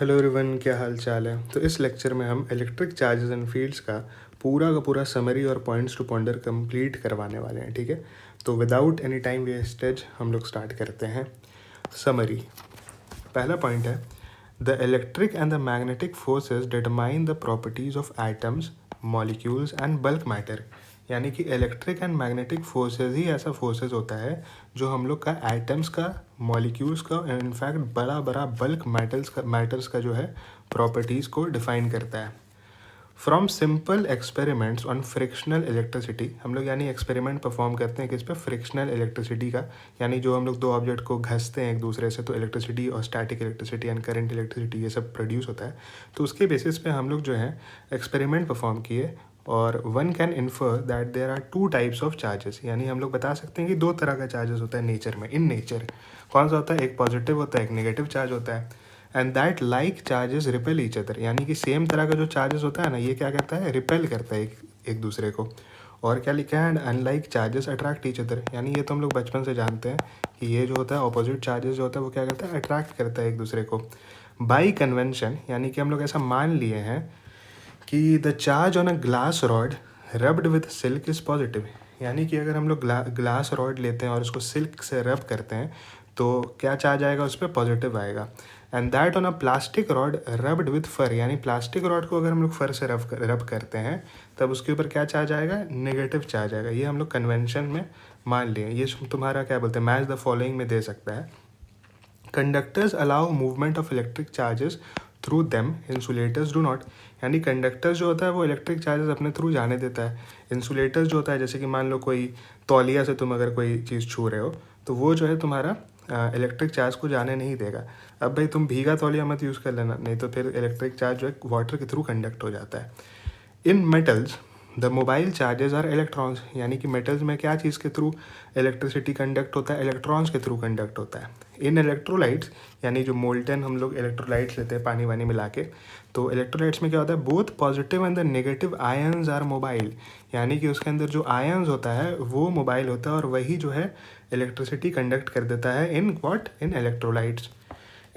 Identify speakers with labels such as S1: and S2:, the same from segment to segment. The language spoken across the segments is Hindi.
S1: हेलो एवरीवन, क्या हाल चाल है। तो इस लेक्चर में हम इलेक्ट्रिक चार्जेस एंड फील्ड्स का पूरा समरी और पॉइंट्स टू पॉन्डर कंप्लीट करवाने वाले हैं। ठीक है, तो विदाउट एनी टाइम वेस्टेज हम लोग स्टार्ट करते हैं। समरी, पहला पॉइंट है the electric and the magnetic forces determine the properties of atoms, molecules and bulk matter. यानी कि इलेक्ट्रिक एंड मैग्नेटिक फोर्सेस ही ऐसा फोर्सेस होता है जो हम लोग का एटम्स का, मॉलिक्यूल्स का, इनफैक्ट बड़ा बड़ा बल्क मैटर्स का जो है प्रॉपर्टीज़ को डिफाइन करता है। From simple experiments on frictional electricity, हम लोग यानी एक्सपेरिमेंट परफॉर्म करते हैं किस पे, फ्रिक्शनल इलेक्ट्रिसिटी का, यानी जो हम लोग दो ऑब्जेक्ट को घसते हैं एक दूसरे से तो इलेक्ट्रिसिटी और static electricity and current electricity ये सब प्रोड्यूस होता है। तो उसके बेसिस पे हम लोग जो है एक्सपेरिमेंट परफॉर्म किए और one can infer that there are two types of charges. यानी हम लोग बता सकते हैं कि दो तरह का चार्जेस होता है नेचर में। इन नेचर कौन सा होता है, एक पॉजिटिव होता है, एक नेगेटिव चार्ज होता है। And that like charges repel each other, यानी कि सेम तरह का जो चार्जेस होता है ना, ये क्या करता है, रिपेल करता है एक दूसरे को। और क्या लिखा है, and unlike charges attract each other, यानी ये तो हम लोग बचपन से जानते हैं कि ये जो होता है ऑपोजिट चार्जेस जो होता है वो क्या करता है, अट्रैक्ट करता है एक दूसरे को। बाई कन्वेंशन, यानी कि हम लोग ऐसा मान लिए हैं कि the charge on a glass rod rubbed with silk is positive, यानी कि अगर हम लोग ग्लास रॉड लेते हैं और उसको सिल्क से रब करते हैं तो क्या चार्ज आएगा उस पर, पॉजिटिव आएगा। And that on a plastic rod rubbed with fur, यानी प्लास्टिक रॉड को अगर हम लोग फर से रब करते हैं तब उसके ऊपर क्या चार्ज आएगा, नेगेटिव चार्ज आएगा। ये हम लोग कन्वेंशन में मान लिए। ये तुम्हारा क्या बोलते हैं, मैच द फॉलोइंग में दे सकता है। Conductors allow movement of electric charges through them, insulators do not, यानी कंडक्टर जो होता है वो इलेक्ट्रिक चार्जेस अपने थ्रू जाने देता है। इंसुलेटर्स जो होता है, जैसे कि मान लो कोई तौलिया से तुम अगर कोई चीज़ छू रहे हो तो वो जो है तुम्हारा इलेक्ट्रिक चार्ज को जाने नहीं देगा। अब भाई तुम भीगा तौलिया मत यूज़ कर लेना, नहीं तो फिर इलेक्ट्रिक चार्ज जो है वाटर के थ्रू कंडक्ट हो जाता है। In metals the mobile charges are electrons, यानी कि मेटल्स में क्या चीज़ के थ्रू इलेक्ट्रिसिटी कंडक्ट होता है, इलेक्ट्रॉन्स के थ्रू कंडक्ट होता है। इन इलेक्ट्रोलाइट्स, यानी जो मोल्टन हम लोग इलेक्ट्रोलाइट्स लेते हैं पानी वानी मिला के, तो इलेक्ट्रोलाइट्स में क्या होता है, both positive and the negative ions are mobile, यानी कि उसके अंदर जो आयन्स होता है वो मोबाइल होता है और वही जो है इलेक्ट्रिसिटी कंडक्ट कर देता है in what, in electrolytes.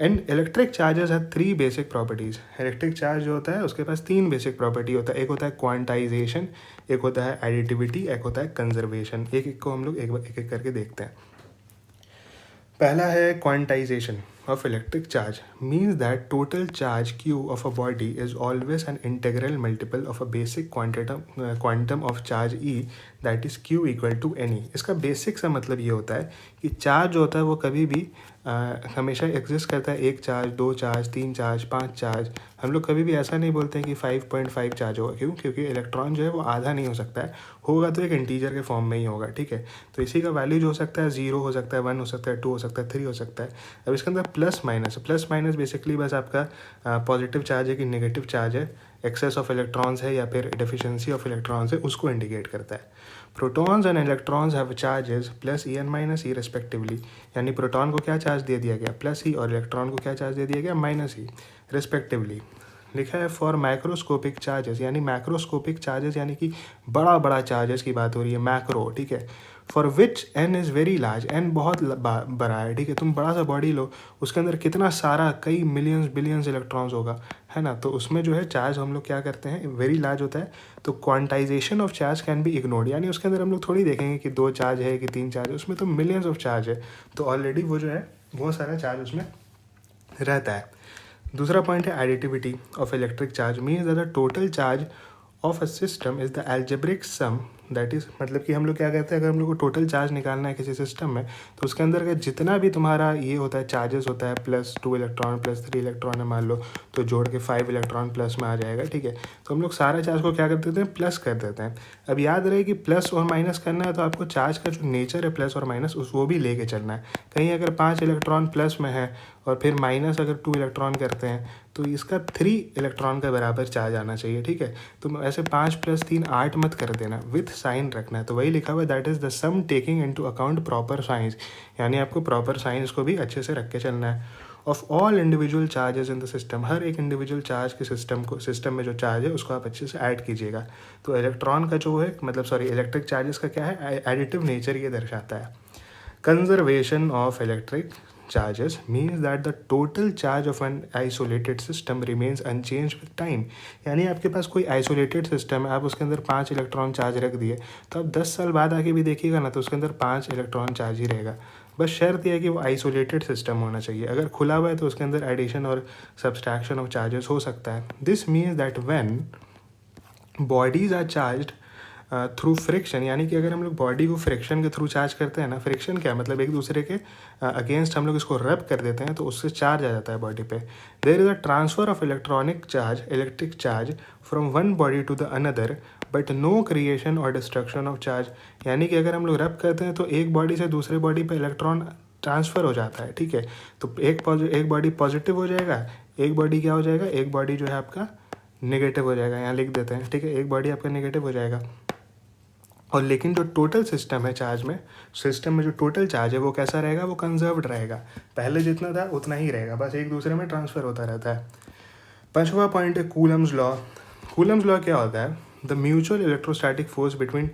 S1: And electric charges है three basic properties. Electric charge जो होता है उसके पास तीन बेसिक प्रॉपर्टी होता है। एक होता है क्वांटाइजेशन, एक होता है एडिटिविटी, एक होता है कंजर्वेशन। एक एक को हम लोग एक एक करके देखते हैं। पहला है quantization of electric charge, means that total charge q of a body is always an integral multiple of a basic quantum of charge E, that is q equal to ne। इसका बेसिक सा मतलब ये होता है कि चार्ज जो होता है वो कभी भी हमेशा एग्जिस्ट करता है। एक चार्ज, दो चार्ज, तीन चार्ज, पांच चार्ज। हम लोग कभी भी ऐसा नहीं बोलते हैं कि 5.5 चार्ज होगा। क्यों? क्योंकि इलेक्ट्रॉन जो है वो आधा नहीं हो सकता है, होगा तो एक इंटीजर के फॉर्म में ही होगा। ठीक है, तो इसी का वैल्यू जो हो सकता है 0 हो सकता है, 1 हो सकता है, 2 हो सकता है, 3 हो सकता है। अब इसके अंदर प्लस माइनस बेसिकली बस आपका पॉजिटिव चार्ज है कि नेगेटिव चार्ज है, एक्सेस ऑफ इलेक्ट्रॉन्स है या फिर डेफिशिएंसी ऑफ इलेक्ट्रॉन्स है, उसको इंडिकेट करता है। Protons and electrons have charges plus E and minus E respectively, यानी प्रोटॉन को क्या चार्ज दे दिया गया, प्लस ई, और इलेक्ट्रॉन को क्या चार्ज दे दिया गया, माइनस ई रेस्पेक्टिवली। लिखा है फॉर माइक्रोस्कोपिक चार्जेस, यानी मैक्रोस्कोपिक चार्जेस यानी कि बड़ा बड़ा चार्जेस की बात हो रही है, मैक्रो। ठीक है, for which N is very large, N बहुत बड़ा है। ठीक है, तुम बड़ा सा बॉडी लो, उसके अंदर कितना सारा, कई मिलियंस बिलियंस इलेक्ट्रॉन्स होगा, है ना। तो उसमें जो है चार्ज हम लोग क्या करते हैं, वेरी लार्ज होता है। तो quantization of charge can be ignored, यानी उसके अंदर हम लोग थोड़ी देखेंगे कि 2 चार्ज है कि 3 चार्ज है, उसमें तो मिलियंस ऑफ चार्ज है। तो ऑलरेडी वो जो है बहुत सारा चार्ज उसमें रहता है। दूसरा पॉइंट है additivity of electric charge, means that the total charge of a system is the algebraic sum, that is, मतलब कि हम लोग क्या कहते हैं, अगर हम लोग को टोटल चार्ज निकालना है किसी सिस्टम में तो उसके अंदर का जितना भी तुम्हारा ये होता है चार्जेस होता है, +2 इलेक्ट्रॉन +3 इलेक्ट्रॉन है मान लो, तो जोड़ के 5 इलेक्ट्रॉन प्लस में आ जाएगा। ठीक है, तो हम लोग सारे चार्ज को क्या कर देते हैं, प्लस कर देते हैं। अब याद रहे कि प्लस और माइनस करना है तो आपको चार्ज का जो नेचर है प्लस और माइनस उस वो भी लेके चलना है। कहीं अगर 5 इलेक्ट्रॉन प्लस में है और फिर माइनस अगर 2 इलेक्ट्रॉन करते हैं तो इसका 3 इलेक्ट्रॉन का बराबर चार्ज आना चाहिए। ठीक है, तो ऐसे 5 + 3 8 मत कर देना, विथ साइन रखना है। तो वही लिखा हुआ है, that is the sum taking into account proper science, यानी आपको प्रॉपर साइंस को भी अच्छे से रख के चलना है। Of all individual charges in the system, हर एक इंडिविजुअल चार्ज के सिस्टम में जो चार्ज है उसको आप अच्छे से ऐड कीजिएगा। तो इलेक्ट्रॉन का जो है इलेक्ट्रिक चार्जेस का क्या है, एडिटिव नेचर ये दर्शाता है। Conservation of electric charges means that the total charge of an isolated system remains unchanged with time. यानी आपके पास कोई आइसोलेटेड सिस्टम है, आप उसके अंदर 5 इलेक्ट्रॉन चार्ज रख दिए, तो आप 10 साल बाद आके भी देखिएगा ना, तो उसके अंदर 5 इलेक्ट्रॉन चार्ज ही रहेगा। बस शर्त यह है कि वो आइसोलेटेड सिस्टम होना चाहिए। अगर खुला हुआ है तो उसके अंदर एडिशन और सब्सट्रैक्शन ऑफ चार्जेस हो सकता है। This means that when bodies are charged through friction, यानी कि अगर हम लोग बॉडी को फ्रिक्शन के थ्रू चार्ज करते हैं ना, फ्रिक्शन क्या मतलब एक दूसरे के अगेंस्ट हम लोग इसको रब कर देते हैं, तो उससे चार्ज आ जाता है बॉडी पे। There is a transfer of electronic charge, electric charge from one body to the another but no creation और डिस्ट्रक्शन ऑफ चार्ज। यानी कि अगर हम लोग रब करते हैं तो एक बॉडी से दूसरे बॉडी पे इलेक्ट्रॉन ट्रांसफ़र हो जाता है, ठीक है। तो एक बॉडी पॉजिटिव हो जाएगा, एक बॉडी क्या हो जाएगा, एक बॉडी जो है आपका नेगेटिव हो जाएगा, यहाँ लिख देते हैं, ठीक है। एक बॉडी आपका नेगेटिव हो जाएगा। और लेकिन जो टोटल सिस्टम है चार्ज में, सिस्टम में जो टोटल चार्ज है वो कैसा रहेगा, वो कंजर्व्ड रहेगा, पहले जितना था उतना ही रहेगा, बस एक दूसरे में ट्रांसफ़र होता रहता है। 5वां पॉइंट है कूलम्स लॉ। कूलम्स लॉ क्या होता है, the mutual electrostatic force between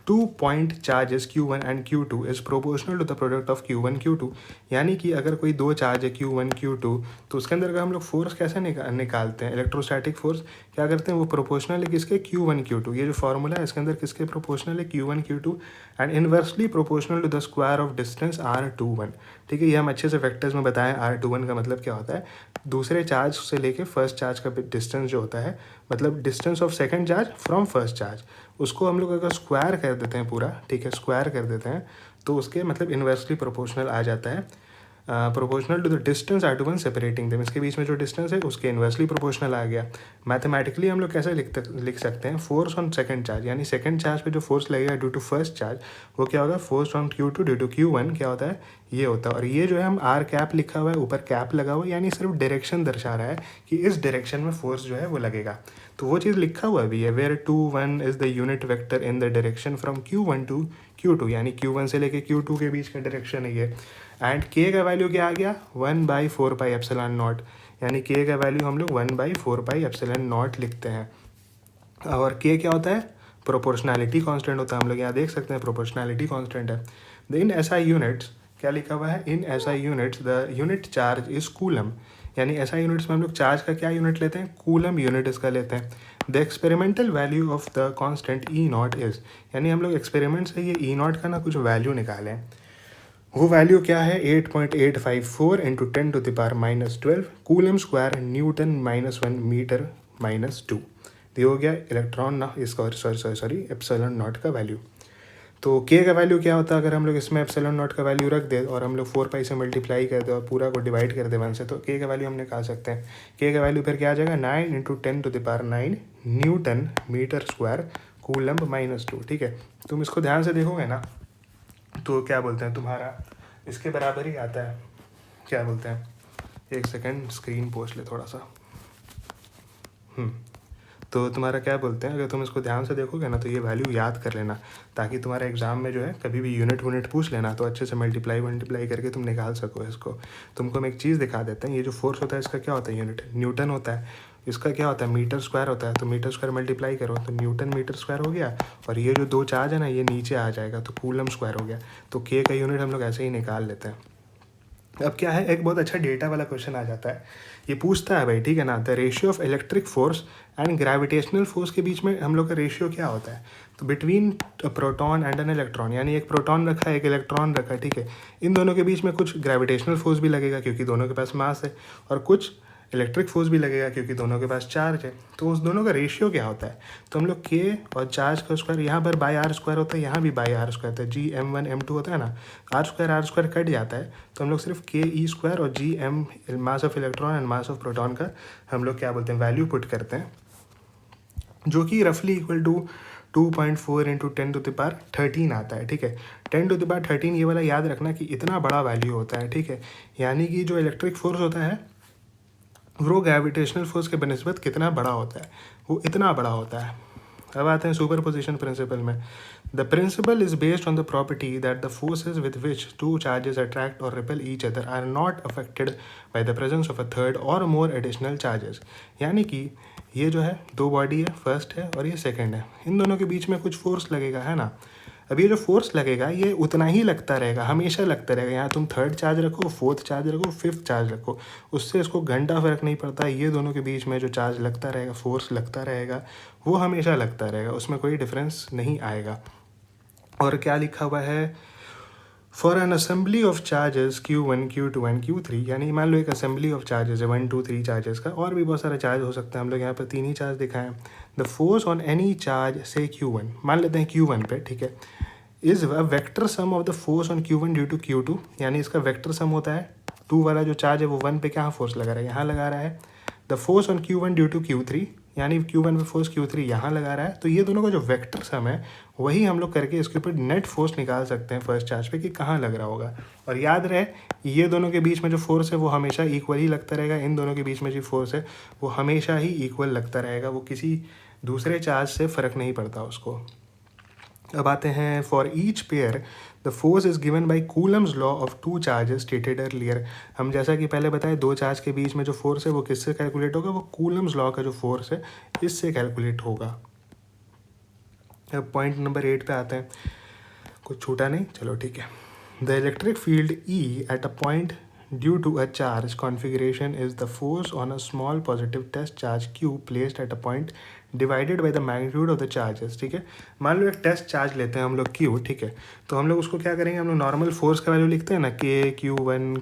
S1: 2 point charges Q1 and Q2 is proportional to the product of Q1 Q2। यानी कि अगर कोई दो चार्ज है Q1 Q2, तो उसके अंदर का हम लोग फोर्स कैसे निकालते हैं, इलेक्ट्रोस्टैटिक फोर्स क्या करते हैं, वो प्रोपोर्शनल है किसके, Q1 Q2। ये जो फॉर्मूला है इसके अंदर किसके प्रोपोर्शनल है, Q1 Q2 and inversely proportional to the square of distance R21। ठीक है, ये हम अच्छे से फैक्टर्स में बताएं। R21 का मतलब क्या होता है, दूसरे चार्ज से लेके फर्स्ट चार्ज का डिस्टेंस जो होता है, मतलब distance of second charge from first charge, उसको हम लोग अगर स्क्वायर कर देते हैं पूरा, ठीक है, स्क्वायर कर देते हैं, तो उसके मतलब इन्वर्सली प्रोपोर्शनल आ जाता है, proportional to the distance R21 separating them. इसके बीच में जो डिस्टेंस है उसके इन्वर्सली प्रोपोर्शनल आ गया। मैथमेटिकली हम लोग कैसे लिख सकते हैं, फोर्स ऑन सेकंड चार्ज, यानी सेकंड चार्ज पे जो फोर्स लगेगा ड्यू टू फर्स्ट चार्ज, वो क्या होगा, force on Q2 due to Q1 क्या होता है, ये होता है। और ये जो है हम R कैप लिखा हुआ है, ऊपर कैप लगा हुआ है, यानी सिर्फ डायरेक्शन दर्शा रहा है कि इस डायरेक्शन में फोर्स जो है वो लगेगा। तो वो चीज़ लिखा हुआ भी है, where 2 1 is the unit vector in the direction from Q1 to Q2, यानी Q1 से लेके Q2 के बीच का डायरेक्शन है ये। एंड K का वैल्यू क्या आ गया, 1/4πε0, यानी K का वैल्यू हम लोग 1/4πε0 लिखते हैं। और K क्या होता है, प्रोपोर्शनैलिटी कांस्टेंट होता है, हम लोग यहाँ देख सकते हैं प्रोपोर्शनैलिटी कांस्टेंट है। द इन SI यूनिट्स क्या लिखा हुआ है, इन SI units the unit charge is coulomb, यानी SI यूनिट्स में हम लोग चार्ज का क्या यूनिट लेते हैं, कूलम यूनिट इसका लेते हैं। The experimental value of the constant E0 is, यानी हम लोग एक्सपेरिमेंट से ये E0 का ना कुछ वैल्यू निकालें। वो वैल्यू क्या है, 8.854 into 10⁻⁻12 coulomb square newton -1 metre -2। ये हो गया इलेक्ट्रॉन ना, इसका सॉरी एप्सिलॉन नॉट का वैल्यू। तो K का वैल्यू क्या होता है, अगर हम लोग इसमें एप्सिलॉन नॉट का वैल्यू रख दे और हम लोग 4π से मल्टीप्लाई कर दे और पूरा को डिवाइड कर दे 1 से, तो K का वैल्यू हम निकाल सकते हैं। K का वैल्यू फिर क्या आ जाएगा, 9 into 10⁻9 newton metre square coulomb -2। ठीक है, तुम इसको ध्यान से देखोगे ना, तो क्या बोलते हैं, तुम्हारा इसके बराबर ही आता है, क्या बोलते हैं, एक सेकंड स्क्रीन पोस्ट ले थोड़ा सा। तो तुम्हारा क्या बोलते हैं, अगर तुम इसको ध्यान से देखोगे ना, तो ये वैल्यू याद कर लेना, ताकि तुम्हारे एग्जाम में जो है कभी भी यूनिट पूछ लेना तो अच्छे से मल्टीप्लाई करके तुम निकाल सको इसको। तुमको हम एक चीज़ दिखा देते हैं, ये जो फोर्स होता है इसका क्या होता है, यूनिट न्यूटन होता है। इसका क्या होता है, मीटर स्क्वायर होता है, तो मीटर स्क्वायर मल्टीप्लाई करो तो न्यूटन मीटर स्क्वायर हो गया, और ये जो दो चार्ज है ना ये नीचे आ जाएगा तो कूलम स्क्वायर हो गया। तो K का यूनिट हम लोग ऐसे ही निकाल लेते हैं। अब क्या है, एक बहुत अच्छा डेटा वाला क्वेश्चन आ जाता है, ये पूछता है भाई, ठीक है ना, the ratio of electric force and gravitational force के बीच में हम लोग का रेशियो क्या होता है, तो between proton and an electron, यानी एक प्रोटॉन रखा है एक इलेक्ट्रॉन रखा है, ठीक है, इन दोनों के बीच में कुछ ग्रेविटेशनल फोर्स भी लगेगा क्योंकि दोनों के पास मास है, और कुछ इलेक्ट्रिक फोर्स भी लगेगा क्योंकि दोनों के पास चार्ज है। तो उस दोनों का रेशियो क्या होता है, तो हम लोग K और चार्ज का स्क्वायर, यहाँ पर बाय R² होता है, यहाँ भी बाय R² होता है, Gm1 M2 होता है ना, R² कट जाता है, तो हम लोग सिर्फ Ke² और Gm mass of electron and mass of proton का हम लोग क्या बोलते हैं, वैल्यू पुट करते हैं, जो कि रफली इक्वल टू 2.4 इंटू 10⁻13 आता है। ठीक है, 10⁻13 ये वाला याद रखना कि इतना बड़ा वैल्यू होता है। ठीक है, यानी कि जो इलेक्ट्रिक फोर्स होता है वो ग्रेविटेशनल फोर्स के बनिस्बत कितना बड़ा होता है, वो इतना बड़ा होता है। अब आते हैं सुपरपोजिशन प्रिंसिपल में। The principle is based on the property that the forces with which two charges attract or repel each other are not affected by the presence of a third or more additional charges. यानी कि ये जो है दो बॉडी है, फर्स्ट है और ये सेकंड है, इन दोनों के बीच में कुछ फोर्स लगेगा, है ना, अब ये जो फोर्स लगेगा ये उतना ही लगता रहेगा, हमेशा लगता रहेगा। यहाँ तुम थर्ड चार्ज रखो, फोर्थ चार्ज रखो, फिफ्थ चार्ज रखो, उससे इसको घंटा फ़र्क नहीं पड़ता। ये दोनों के बीच में जो चार्ज लगता रहेगा, फोर्स लगता रहेगा, वो हमेशा लगता रहेगा, उसमें कोई डिफरेंस नहीं आएगा। और क्या लिखा हुआ है, for an assembly of charges Q1, Q2 and Q3, यानी मान लो एक असेंबली ऑफ चार्जेस है 1, 2, 3 चार्जेस का, और भी बहुत सारे चार्ज हो सकते हैं, हम लोग यहाँ पर 3 ही चार्ज दिखाएं। The force on any charge से Q1, मान लेते हैं Q1 पे, ठीक है, is a vector sum of the force on Q1 due to Q2, यानी इसका वेक्टर सम होता है 2 वाला जो चार्ज है वो 1 पे क्या फोर्स लगा रहा है, यहाँ लगा रहा है। The force on Q1 due to Q3, यानी Q1 पे फोर्स Q3 यहाँ लगा रहा है। तो ये दोनों का जो वेक्टर सम है वही हम लोग करके इसके ऊपर नेट फोर्स निकाल सकते हैं फर्स्ट चार्ज पे कि कहाँ लग रहा होगा। और याद रहे ये दोनों के बीच में जो फोर्स है वो हमेशा इक्वल ही लगता रहेगा, इन दोनों के बीच में जो फोर्स है वो हमेशा ही इक्वल लगता रहेगा, वो किसी दूसरे चार्ज से फ़र्क नहीं पड़ता उसको। अब आते हैं for each pair the force is given by Coulomb's law of 2 charges stated earlier. हम जैसा कि पहले बताए 2 चार्ज के बीच में जो फोर्स है वो किससे कैलकुलेट होगा, वो कूलम्स लॉ का जो फोर्स है इससे कैलकुलेट होगा। अब पॉइंट नंबर 8 पे आते हैं, कुछ छूटा नहीं, चलो ठीक है। The electric field E at a point due to a charge configuration is the force on a small positive test charge Q placed at a point divided by the magnitude of the charges, ठीक है। मान लो एक टेस्ट चार्ज लेते हैं हम लोग Q, ठीक है, तो हम लोग उसको क्या करेंगे, हम लोग नॉर्मल फोर्स का वैल्यू लिखते हैं ना, Q1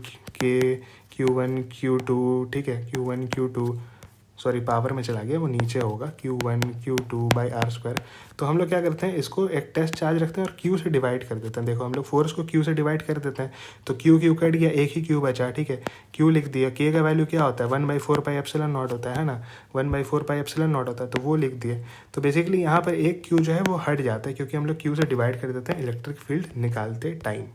S1: Q1 Q2, ठीक है, Q1 Q2, सॉरी पावर में चला गया, वो नीचे होगा Q1 Q2 बाई R²। तो हम लोग क्या करते हैं, इसको एक टेस्ट चार्ज रखते हैं और Q से डिवाइड कर देते हैं। देखो हम लोग फोर्स को Q से डिवाइड कर देते हैं, तो Q कट गया, एक ही Q बचा, ठीक है, Q लिख दिया। K का वैल्यू क्या होता है, 1/4πε0 होता है ना, 1/4πε0 होता है, तो वो लिख दिए। तो बेसिकली यहाँ पर एक Q जो है वो हट जाता है, क्योंकि हम लोग Q से डिवाइड कर देते हैं इलेक्ट्रिक फील्ड निकालते टाइम।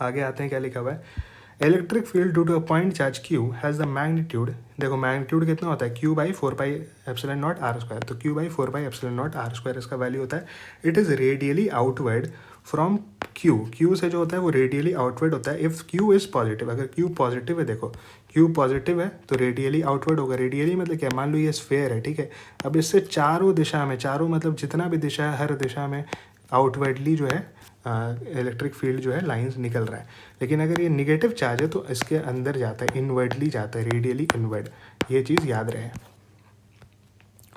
S1: आगे आते हैं, क्या लिखा हुआ है, electric field due to a point charge Q has the magnitude, देखो मैग्नीट्यूड कितना होता है, Q/4πε0 R², तो Q/4πε0 R² इसका वैल्यू होता है। It is radially outward from Q से जो होता है वो रेडियली आउटवर्ड होता है इफ़ Q इज़ पॉजिटिव। अगर Q पॉजिटिव है, देखो Q पॉजिटिव है तो रेडियली आउटवर्ड होगा। रेडियली मतलब क्या, मान लो ये स्फेयर है, ठीक है, अब इससे चारों दिशा में, चारों मतलब जितना भी दिशा है, हर दिशा में आउटवर्डली जो है इलेक्ट्रिक फील्ड जो है लाइंस निकल रहा है। लेकिन अगर ये निगेटिव चार्ज है तो इसके अंदर जाता है, इनवर्डली जाता है, रेडियली इनवर्ड, ये चीज़ याद रहे।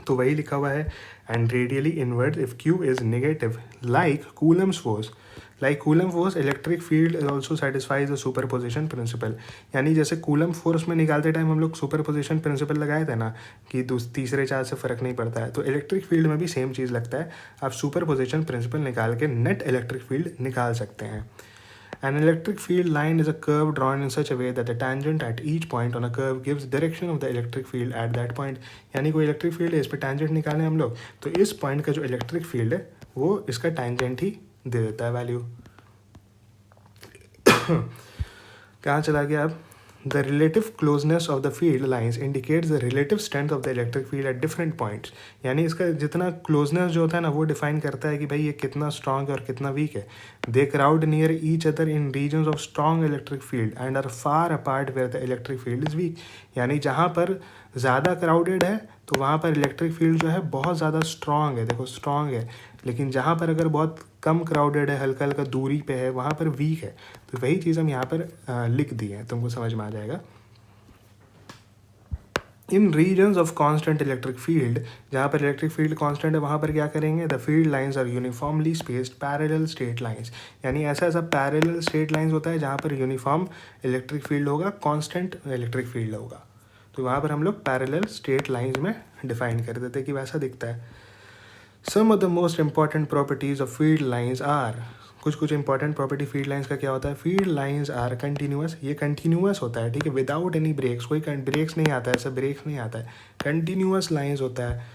S1: तो वही लिखा हुआ है, and radially inward if Q is negative like Coulomb's force, like coulomb force electric field also satisfies the superposition principle. यानी जैसे कूलम फोर्स में निकालते टाइम हम लोग सुपरपोजिशन प्रिंसिपल लगाए थे ना, कि तीसरे चार्ज से फ़र्क नहीं पड़ता है, तो इलेक्ट्रिक फील्ड में भी सेम चीज़ लगता है। आप सुपरपोजिशन प्रिंसिपल निकाल के नेट इलेक्ट्रिक फील्ड निकाल सकते हैं। An electric field line is a curve drawn in such a way that the tangent at each point on a curve gives direction of the electric field at that point। यानी कोई इलेक्ट्रिक फील्ड है, इस पर tangent निकालें हम लोग, तो इस पॉइंट का जो इलेक्ट्रिक फील्ड है वो इसका tangent ही दे देता है वैल्यू। कहाँ चला गया अब, the relative closeness of the field lines indicates the relative strength of the electric field at different points. यानी इसका जितना क्लोजनेस जो होता है ना वो डिफाइन करता है कि भाई ये कितना स्ट्रॉन्ग है और कितना वीक है। They crowd near each other in regions of strong electric field and are far apart where the electric field is weak. यानी जहाँ पर ज़्यादा क्राउडेड है तो वहाँ पर इलेक्ट्रिक फील्ड जो है बहुत ज़्यादा स्ट्रॉन्ग है, देखो स्ट्रॉन्ग है। लेकिन जहाँ पर अगर बहुत कम क्राउडेड है, हल्का हल्का दूरी पे है, वहाँ पर वीक है। तो वही चीज़ हम यहाँ पर लिख दिए हैं, तुमको समझ में आ जाएगा। In regions of constant electric field, जहाँ पर इलेक्ट्रिक फील्ड कांस्टेंट है वहाँ पर क्या करेंगे, the field lines are uniformly spaced parallel straight lines. यानी ऐसा ऐसा पैरेलल स्ट्रेट लाइंस होता है जहाँ पर यूनिफॉर्म इलेक्ट्रिक फील्ड होगा, कांस्टेंट इलेक्ट्रिक फील्ड होगा। तो वहाँ पर हम लोग पैरेलल स्ट्रेट लाइंस में डिफाइन कर देते हैं कि वैसा दिखता है। Some of the most important properties of field lines are, कुछ इंपॉर्टेंट प्रॉपर्टी फील्ड लाइंस का क्या होता है, फील्ड लाइंस आर कंटिन्यूअस, ये कंटिन्यूअस होता है, ठीक है, विदाउट एनी ब्रेक्स, कोई ब्रेक्स नहीं आता है, ऐसा ब्रेक्स नहीं आता है, कंटिन्यूअस लाइंस होता है।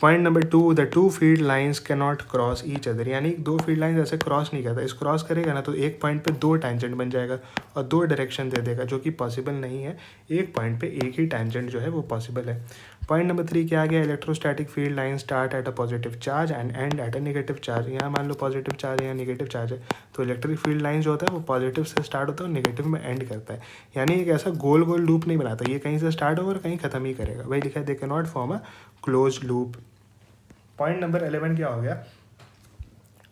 S1: Point number 2, the two field lines can not cross each other. यानी दो फील्ड लाइंस ऐसे क्रॉस नहीं करता, इस क्रॉस करेगा ना तो एक पॉइंट पे दो टैंजेंट बन जाएगा और दो डायरेक्शन दे देगा, जो कि पॉसिबल नहीं है। एक पॉइंट पे एक ही टैंजेंट जो है वो पॉसिबल है। पॉइंट नंबर 3 क्या आ गया, electrostatic field line start at a positive charge and and at a negative charge. यहाँ मान लो पॉजिटिव चार्ज है या नेगेटिव चार्ज है, तो इलेक्ट्रिक फील्ड लाइन जो होता है वो पॉजिटिव से स्टार्ट होता है और नेगेटिव में एंड करता है। यानी एक ऐसा गोल गोल लूप नहीं बनाता, ये कहीं से स्टार्ट होगा और कहीं खत्म ही करेगा। वही लिखा है, they can not form a close loop. Point number 11 क्या हो गया,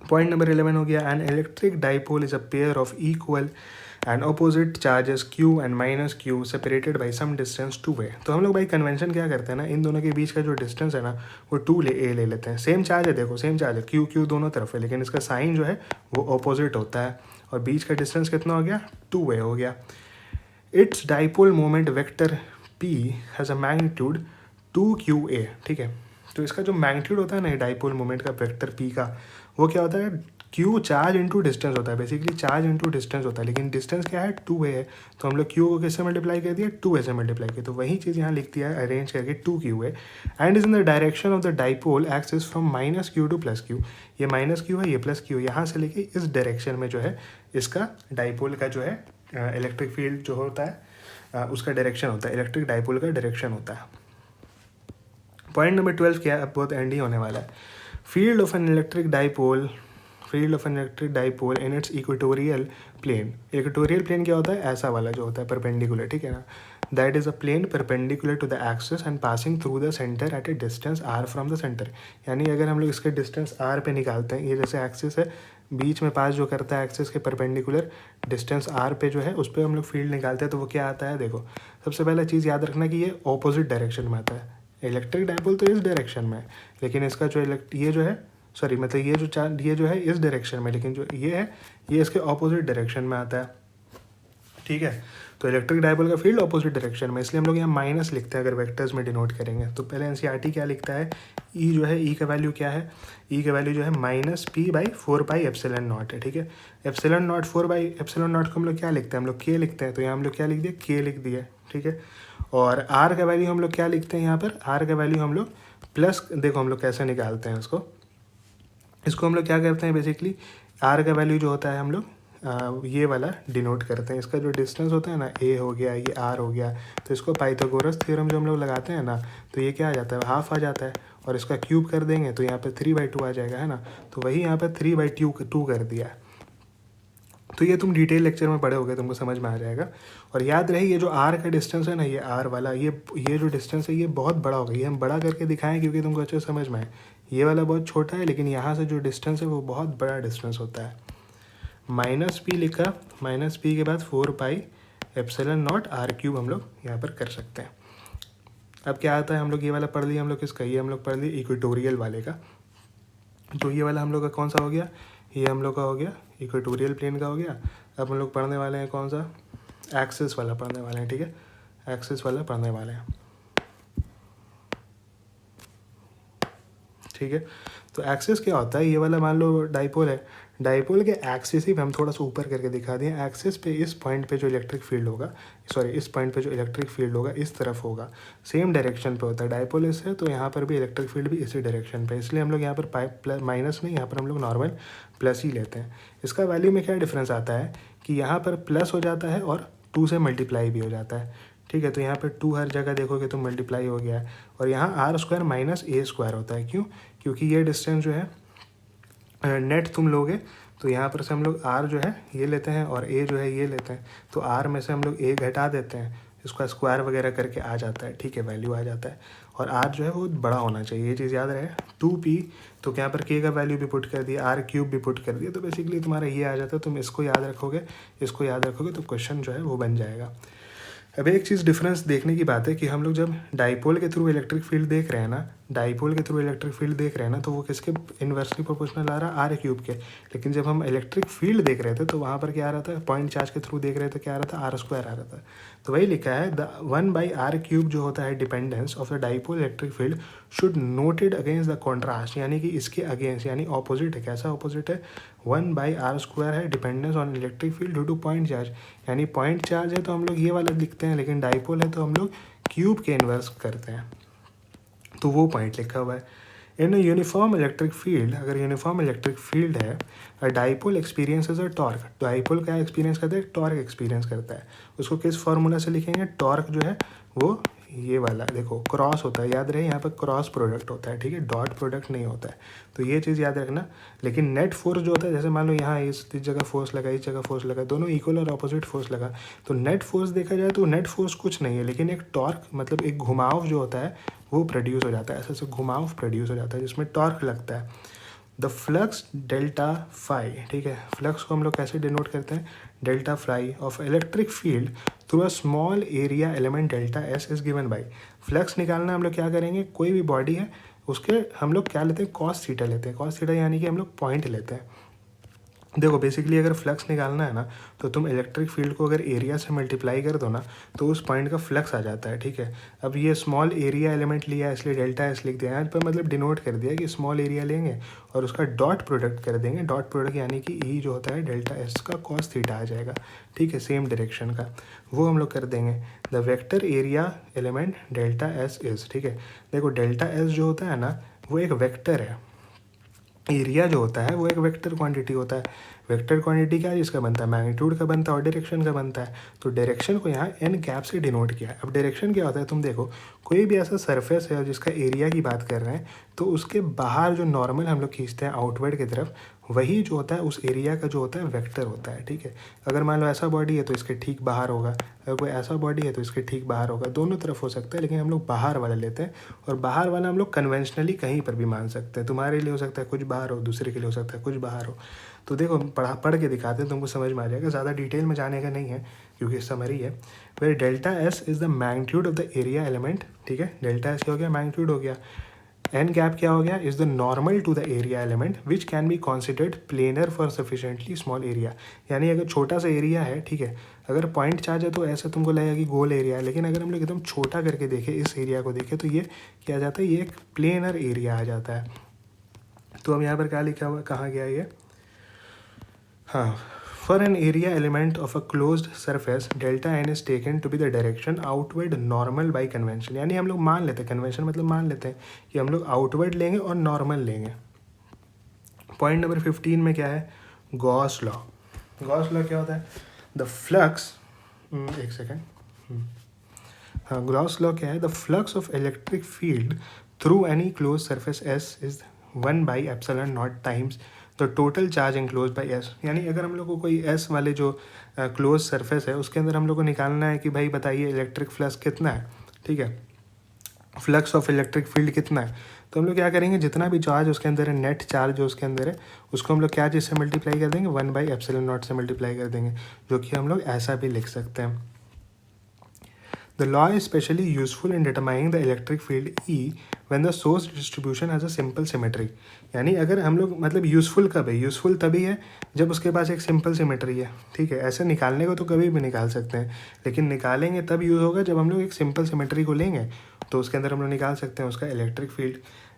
S1: पॉइंट नंबर 11 हो गया, an electric dipole is a pair of equal and opposite charges Q and minus Q separated by some distance 2a। तो हम लोग भाई कन्वेंशन क्या करते हैं ना, इन दोनों के बीच का जो डिस्टेंस है ना वो 2a ले लेते हैं। सेम चार्ज है, देखो सेम चार्ज है, Q दोनों तरफ है, लेकिन इसका साइन जो है वो ऑपोजिट होता है और बीच का डिस्टेंस कितना हो गया, 2a हो गया। It's dipole moment vector P has a magnitude 2qa, ठीक है। तो इसका जो मैग्नीट्यूड होता है ना डाइपोल मोमेंट का वेक्टर P का, वो क्या होता है, Q चार्ज इंटू डिस्टेंस होता है, बेसिकली चार्ज इंटू डिस्टेंस होता है, लेकिन डिस्टेंस क्या है, 2a है। तो हम लोग Q को किससे मल्टीप्लाई कर दिया, 2a से मल्टीप्लाई किया, तो वही चीज़ यहाँ लिख दिया है अरेंज करके 2qa and is in the direction of the dipole axis from -q to +q। ये -q है, ये +q, यहाँ से लेके इस डायरेक्शन में जो है इसका डाइपोल का जो है इलेक्ट्रिक फील्ड जो होता है उसका डायरेक्शन होता है, इलेक्ट्रिक डाइपोल का डायरेक्शन होता है। पॉइंट नंबर 12 क्या है, अब बहुत एंड ही होने वाला है। Field of an electric dipole in its equatorial plane. Equatorial plane क्या होता है, ऐसा वाला जो होता है परपेंडिकुलर, ठीक है ना। That is a plane perpendicular to the axis and passing through the centre at a distance r from the centre. यानी अगर हम लोग इसके डिस्टेंस r पे निकालते हैं, ये जैसे एक्सिस है, बीच में पास जो करता है एक्सिस के परपेंडिकुलर डिस्टेंस r पे जो है उस पर हम लोग फील्ड निकालते हैं, तो वो क्या आता है, देखो सबसे पहला चीज़ याद रखना कि ये ऑपोजिट डायरेक्शन में आता है। इलेक्ट्रिक डाइपोल तो इस डायरेक्शन में है, लेकिन इसका जो ये जो है सॉरी मतलब ये जो है इस डायरेक्शन में, लेकिन जो ये है ये इसके ऑपोजिट डायरेक्शन में आता है, ठीक है। तो इलेक्ट्रिक डाइपोल का फील्ड ऑपोजिट डायरेक्शन में, इसलिए हम लोग यहाँ माइनस लिखते हैं अगर वेक्टर्स में डिनोट करेंगे। तो पहले एनसीईआरटी क्या लिखता है, ई जो है, ई का वैल्यू क्या है, ई का वैल्यू जो है -p/4πε0 है, ठीक है। ε0 4/ε0 को हम लोग क्या लिखते हैं, हम लोग के लिखते हैं, तो यहाँ हम लोग क्या लिख दिए, के लिख दिए, ठीक है। और आर का वैल्यू हम लोग क्या लिखते हैं, यहाँ पर आर का वैल्यू हम लोग प्लस, देखो हम लोग कैसे निकालते हैं इसको हम लोग क्या करते हैं, बेसिकली आर का वैल्यू जो होता है हम लोग ये वाला डिनोट करते हैं, इसका जो डिस्टेंस होता है ना, ए हो गया, ये आर हो गया, तो इसको पाइथागोरस थ्योरम जो हम लोग लगाते हैं ना, तो ये क्या आ जाता है, हाफ आ जाता है, और इसका क्यूब कर देंगे तो यहाँ पे 3/2 आ जाएगा, है ना। तो वही यहाँ पे 3/2 कर दिया है। तो ये तुम डिटेल लेक्चर में पढ़े होगे, तुमको समझ में आ जाएगा। और याद रहे ये जो आर का डिस्टेंस है ना, ये आर वाला, ये जो डिस्टेंस है ये बहुत बड़ा होगा, ये हम बड़ा करके दिखाएं क्योंकि तुमको अच्छे समझ में आए। ये वाला बहुत छोटा है, लेकिन यहाँ से जो डिस्टेंस है वो बहुत बड़ा डिस्टेंस होता है। -p लिखा, -p के बाद 4πε0 r³ हम लोग यहाँ पर कर सकते हैं। अब क्या आता है, हम लोग ये वाला पढ़ लिया, हम लोग किसका, ये हम लोग पढ़ लिए इक्वेटोरियल वाले का। तो ये वाला हम लोग का कौन सा हो गया, ये हम लोग का हो गया इक्वेटोरियल प्लेन का हो गया। अब हम लोग पढ़ने वाले हैं कौन सा, एक्सिस वाला पढ़ने वाले हैं, ठीक है, एक्सिस वाला पढ़ने वाले हैं, ठीक है। तो एक्सिस क्या होता है, ये वाला मान लो डाइपोल है, डाइपोल के एक्सिस ही हम थोड़ा सा ऊपर करके दिखा दिए। एक्सिस पे इस पॉइंट पे जो इलेक्ट्रिक फील्ड होगा, सॉरी इस पॉइंट पे जो इलेक्ट्रिक फील्ड होगा इस तरफ होगा, सेम डायरेक्शन पे होता है। डाइपोल इस है तो यहाँ पर भी इलेक्ट्रिक फील्ड भी इसी डायरेक्शन पे, इसलिए हम लोग यहाँ पर माइनस नहीं, यहाँ पर हम लोग नॉर्मल प्लस ही लेते हैं। इसका वैल्यू में क्या डिफरेंस आता है कि यहाँ पर प्लस हो जाता है और 2 से मल्टीप्लाई भी हो जाता है, ठीक है। तो यहाँ पर 2 हर जगह देखोगे तो मल्टीप्लाई हो गया है, और यहाँ r² - a² होता है। क्यों, क्योंकि ये डिस्टेंस जो है नेट तुम लोगे तो यहाँ पर से हम लोग r जो है ये लेते हैं और a जो है ये लेते हैं, तो r में से हम लोग a घटा देते हैं, इसका स्क्वायर वगैरह करके आ जाता है, ठीक है, वैल्यू आ जाता है। और r जो है वो बड़ा होना चाहिए, ये चीज़ याद रहे। 2p, तो यहाँ पर k का वैल्यू भी पुट कर दिया, r³ भी पुट कर दिया, तो बेसिकली तुम्हारा ये आ जाता है। तुम इसको याद रखोगे तो क्वेश्चन जो है वो बन जाएगा। अब एक चीज़ डिफरेंस देखने की बात है कि हम लोग जब डाइपोल के थ्रू इलेक्ट्रिक फील्ड देख रहे हैं ना, तो वो किसके इन्वर्सली प्रोपोर्शनल आ रहा है, r³ के। लेकिन जब हम इलेक्ट्रिक फील्ड देख रहे थे तो वहाँ पर क्या आ रहा था, पॉइंट चार्ज के थ्रू देख रहे थे, क्या आ रहा था, r² आ रहा था। तो वही लिखा है, द 1/r³ जो होता है dependence of the dipole electric field should noted against the contrast, यानी कि इसके अगेंस्ट, यानी ऑपोजिट है। कैसा ऑपोजिट है, 1/r² है dependence on electric field due two point charge, यानी पॉइंट चार्ज है तो हम लोग ये वाला लिखते हैं, लेकिन डाइपोल है तो हम लोग क्यूब के इन्वर्स करते हैं, तो वो पॉइंट लिखा हुआ है। इन यूनिफॉर्म इलेक्ट्रिक फील्ड, अगर यूनिफॉर्म इलेक्ट्रिक फील्ड है, डाइपोल एक्सपीरियंसेस अ टॉर्क, डाइपोल क्या एक्सपीरियंस करता है, टॉर्क एक्सपीरियंस करता है। उसको किस फॉर्मूला से लिखेंगे, टॉर्क जो है वो ये वाला देखो क्रॉस होता है, याद रहे यहाँ पर क्रॉस प्रोडक्ट होता है, ठीक है, डॉट प्रोडक्ट नहीं होता है, तो ये चीज़ याद रखना। लेकिन नेट फोर्स जो होता है, जैसे मान लो यहाँ इस जगह फोर्स लगा, इस जगह फोर्स लगा, दोनों इक्वल और अपोजिट फोर्स लगा, तो नेट फोर्स देखा जाए तो नेट फोर्स कुछ नहीं है, लेकिन एक टॉर्क मतलब एक घुमाव जो होता है वो प्रोड्यूस हो जाता है, ऐसे घुमाव प्रोड्यूस हो जाता है जिसमें टॉर्क लगता है। द फ्लक्स डेल्टा फाई, ठीक है, फ्लक्स को हम लोग कैसे डिनोट करते हैं, delta phi of electric field through a small area element delta S is given by. Flux निकालना हम लोग क्या करेंगे, कोई भी बॉडी है उसके हम लोग क्या लेते हैं, कॉस थीटा लेते हैं। कॉस थीटा यानी कि हम लोग पॉइंट लेते हैं। देखो बेसिकली अगर फ्लक्स निकालना है ना, तो तुम इलेक्ट्रिक फील्ड को अगर एरिया से मल्टीप्लाई कर दो ना, तो उस पॉइंट का फ्लक्स आ जाता है, ठीक है। अब ये स्मॉल एरिया एलिमेंट लिया है इसलिए डेल्टा एस लिख दिया यहाँ पर, मतलब डिनोट कर दिया कि स्मॉल एरिया लेंगे और उसका डॉट प्रोडक्ट कर देंगे। डॉट प्रोडक्ट यानी कि ई जो होता है डेल्टा एस का कॉस थीटा आ जाएगा, ठीक है, सेम डायरेक्शन का, वो हम लोग कर देंगे। The vector area element delta S is, ठीक है। देखो डेल्टा एस जो होता है ना, वो एक वेक्टर है। एरिया जो होता है वो एक वेक्टर क्वांटिटी होता है। वेक्टर क्वांटिटी क्या है, जिसका बनता है मैग्नीट्यूड का बनता है और डायरेक्शन का बनता है। तो डायरेक्शन को यहाँ एन कैप से डिनोट किया है। अब डायरेक्शन क्या होता है, तुम देखो कोई भी ऐसा सरफेस है जिसका एरिया की बात कर रहे हैं, तो उसके बाहर जो नॉर्मल हम लोग खींचते हैं आउटवर्ड की तरफ, वही जो होता है उस एरिया का जो होता है वेक्टर होता है, ठीक है। अगर मान लो ऐसा बॉडी है तो इसके ठीक बाहर होगा, अगर कोई ऐसा बॉडी है तो इसके ठीक बाहर होगा, दोनों तरफ हो सकता है, लेकिन हम लोग बाहर वाला लेते हैं। और बाहर वाला हम लोग कन्वेंशनली कहीं पर भी मान सकते हैं, तुम्हारे लिए हो सकता है कुछ बाहर हो, दूसरे के लिए हो सकता है कुछ बाहर हो। तो देखो पढ़ के दिखाते हैं, तुमको समझ में आ जाएगा, ज़्यादा डिटेल में जाने का नहीं है क्योंकि समरी है। Where delta S is the magnitude of the area element, ठीक है। डेल्टा एस क्या हो गया, मैग्नीट्यूड हो गया। एन गैप क्या हो गया, is the normal to the area element which can be considered planar for sufficiently small area. यानी अगर छोटा सा एरिया है, ठीक है, अगर पॉइंट चार्ज है तो ऐसा तुमको लगेगा कि गोल एरिया है, लेकिन अगर हम लोग एकदम छोटा करके देखें, इस एरिया को देखें, तो ये क्या आ जाता है, ये एक प्लेनर एरिया आ जाता है। तो अब यहाँ पर क्या लिखा हुआ, कहाँ गया ये, हाँ, for an area element of a closed surface delta N is taken to be the direction outward normal by convention. यानी हम लोग मान लेते हैं, कन्वेंशन मतलब मान लेते हैं कि हम लोग आउटवर्ड लेंगे और नॉर्मल लेंगे। पॉइंट नंबर 15 में क्या है, गॉस लॉ। गॉस लॉ क्या होता है, द फ्लक्स, एक सेकेंड, हाँ, गॉस लॉ क्या है, the flux of electric field through any close surface S is 1/ε0 times the total charge enclose by S. यानी अगर हम लोग को कोई एस वाले जो क्लोज सरफेस है उसके अंदर हम लोग को निकालना है कि भाई बताइए इलेक्ट्रिक फ्लक्स कितना है, ठीक है, फ्लक्स ऑफ इलेक्ट्रिक फील्ड कितना है, तो हम लोग क्या करेंगे, जितना भी चार्ज उसके अंदर है, नेट चार्ज जो उसके अंदर है, उसको हम लोग क्या चीज़ से मल्टीप्लाई कर देंगे, 1/ε0 से मल्टीप्लाई कर देंगे, जो कि हम लोग ऐसा भी लिख सकते हैं। The law is specially useful in determining the electric field E when the source distribution has a simple symmetry। यानी अगर हम लोग मतलब यूज़फुल कब है, यूज़फुल तभी है जब उसके पास एक सिंपल सिमेट्री है, ठीक है। ऐसे निकालने को तो कभी भी निकाल सकते हैं, लेकिन निकालेंगे तब यूज़ होगा जब हम लोग एक सिंपल सिमेट्री को लेंगे, तो उसके अंदर हम लोग निकाल सकते हैं उसका इलेक्ट्रिक फील्ड।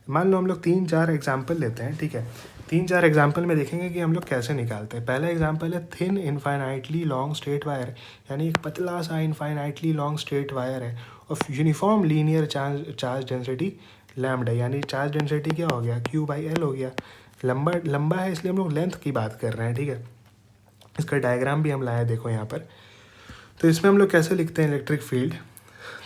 S1: मान लो हम लोग 3-4 एग्जाम्पल लेते हैं, ठीक है। 3-4 एग्जाम्पल में देखेंगे कि हम लोग कैसे निकालते हैं। पहला एग्जाम्पल है thin infinitely long straight wire, यानी एक पतला सा इनफाइनाइटली लॉन्ग स्ट्रेट वायर है of uniform linear charge density lambda, यानी चार्ज डेंसिटी क्या हो गया, Q/L हो गया। लंबा है इसलिए हम लोग लेंथ की बात कर रहे हैं, ठीक है। इसका डायग्राम भी हम लाए, देखो यहाँ पर। तो इसमें हम लोग कैसे लिखते हैं इलेक्ट्रिक फील्ड,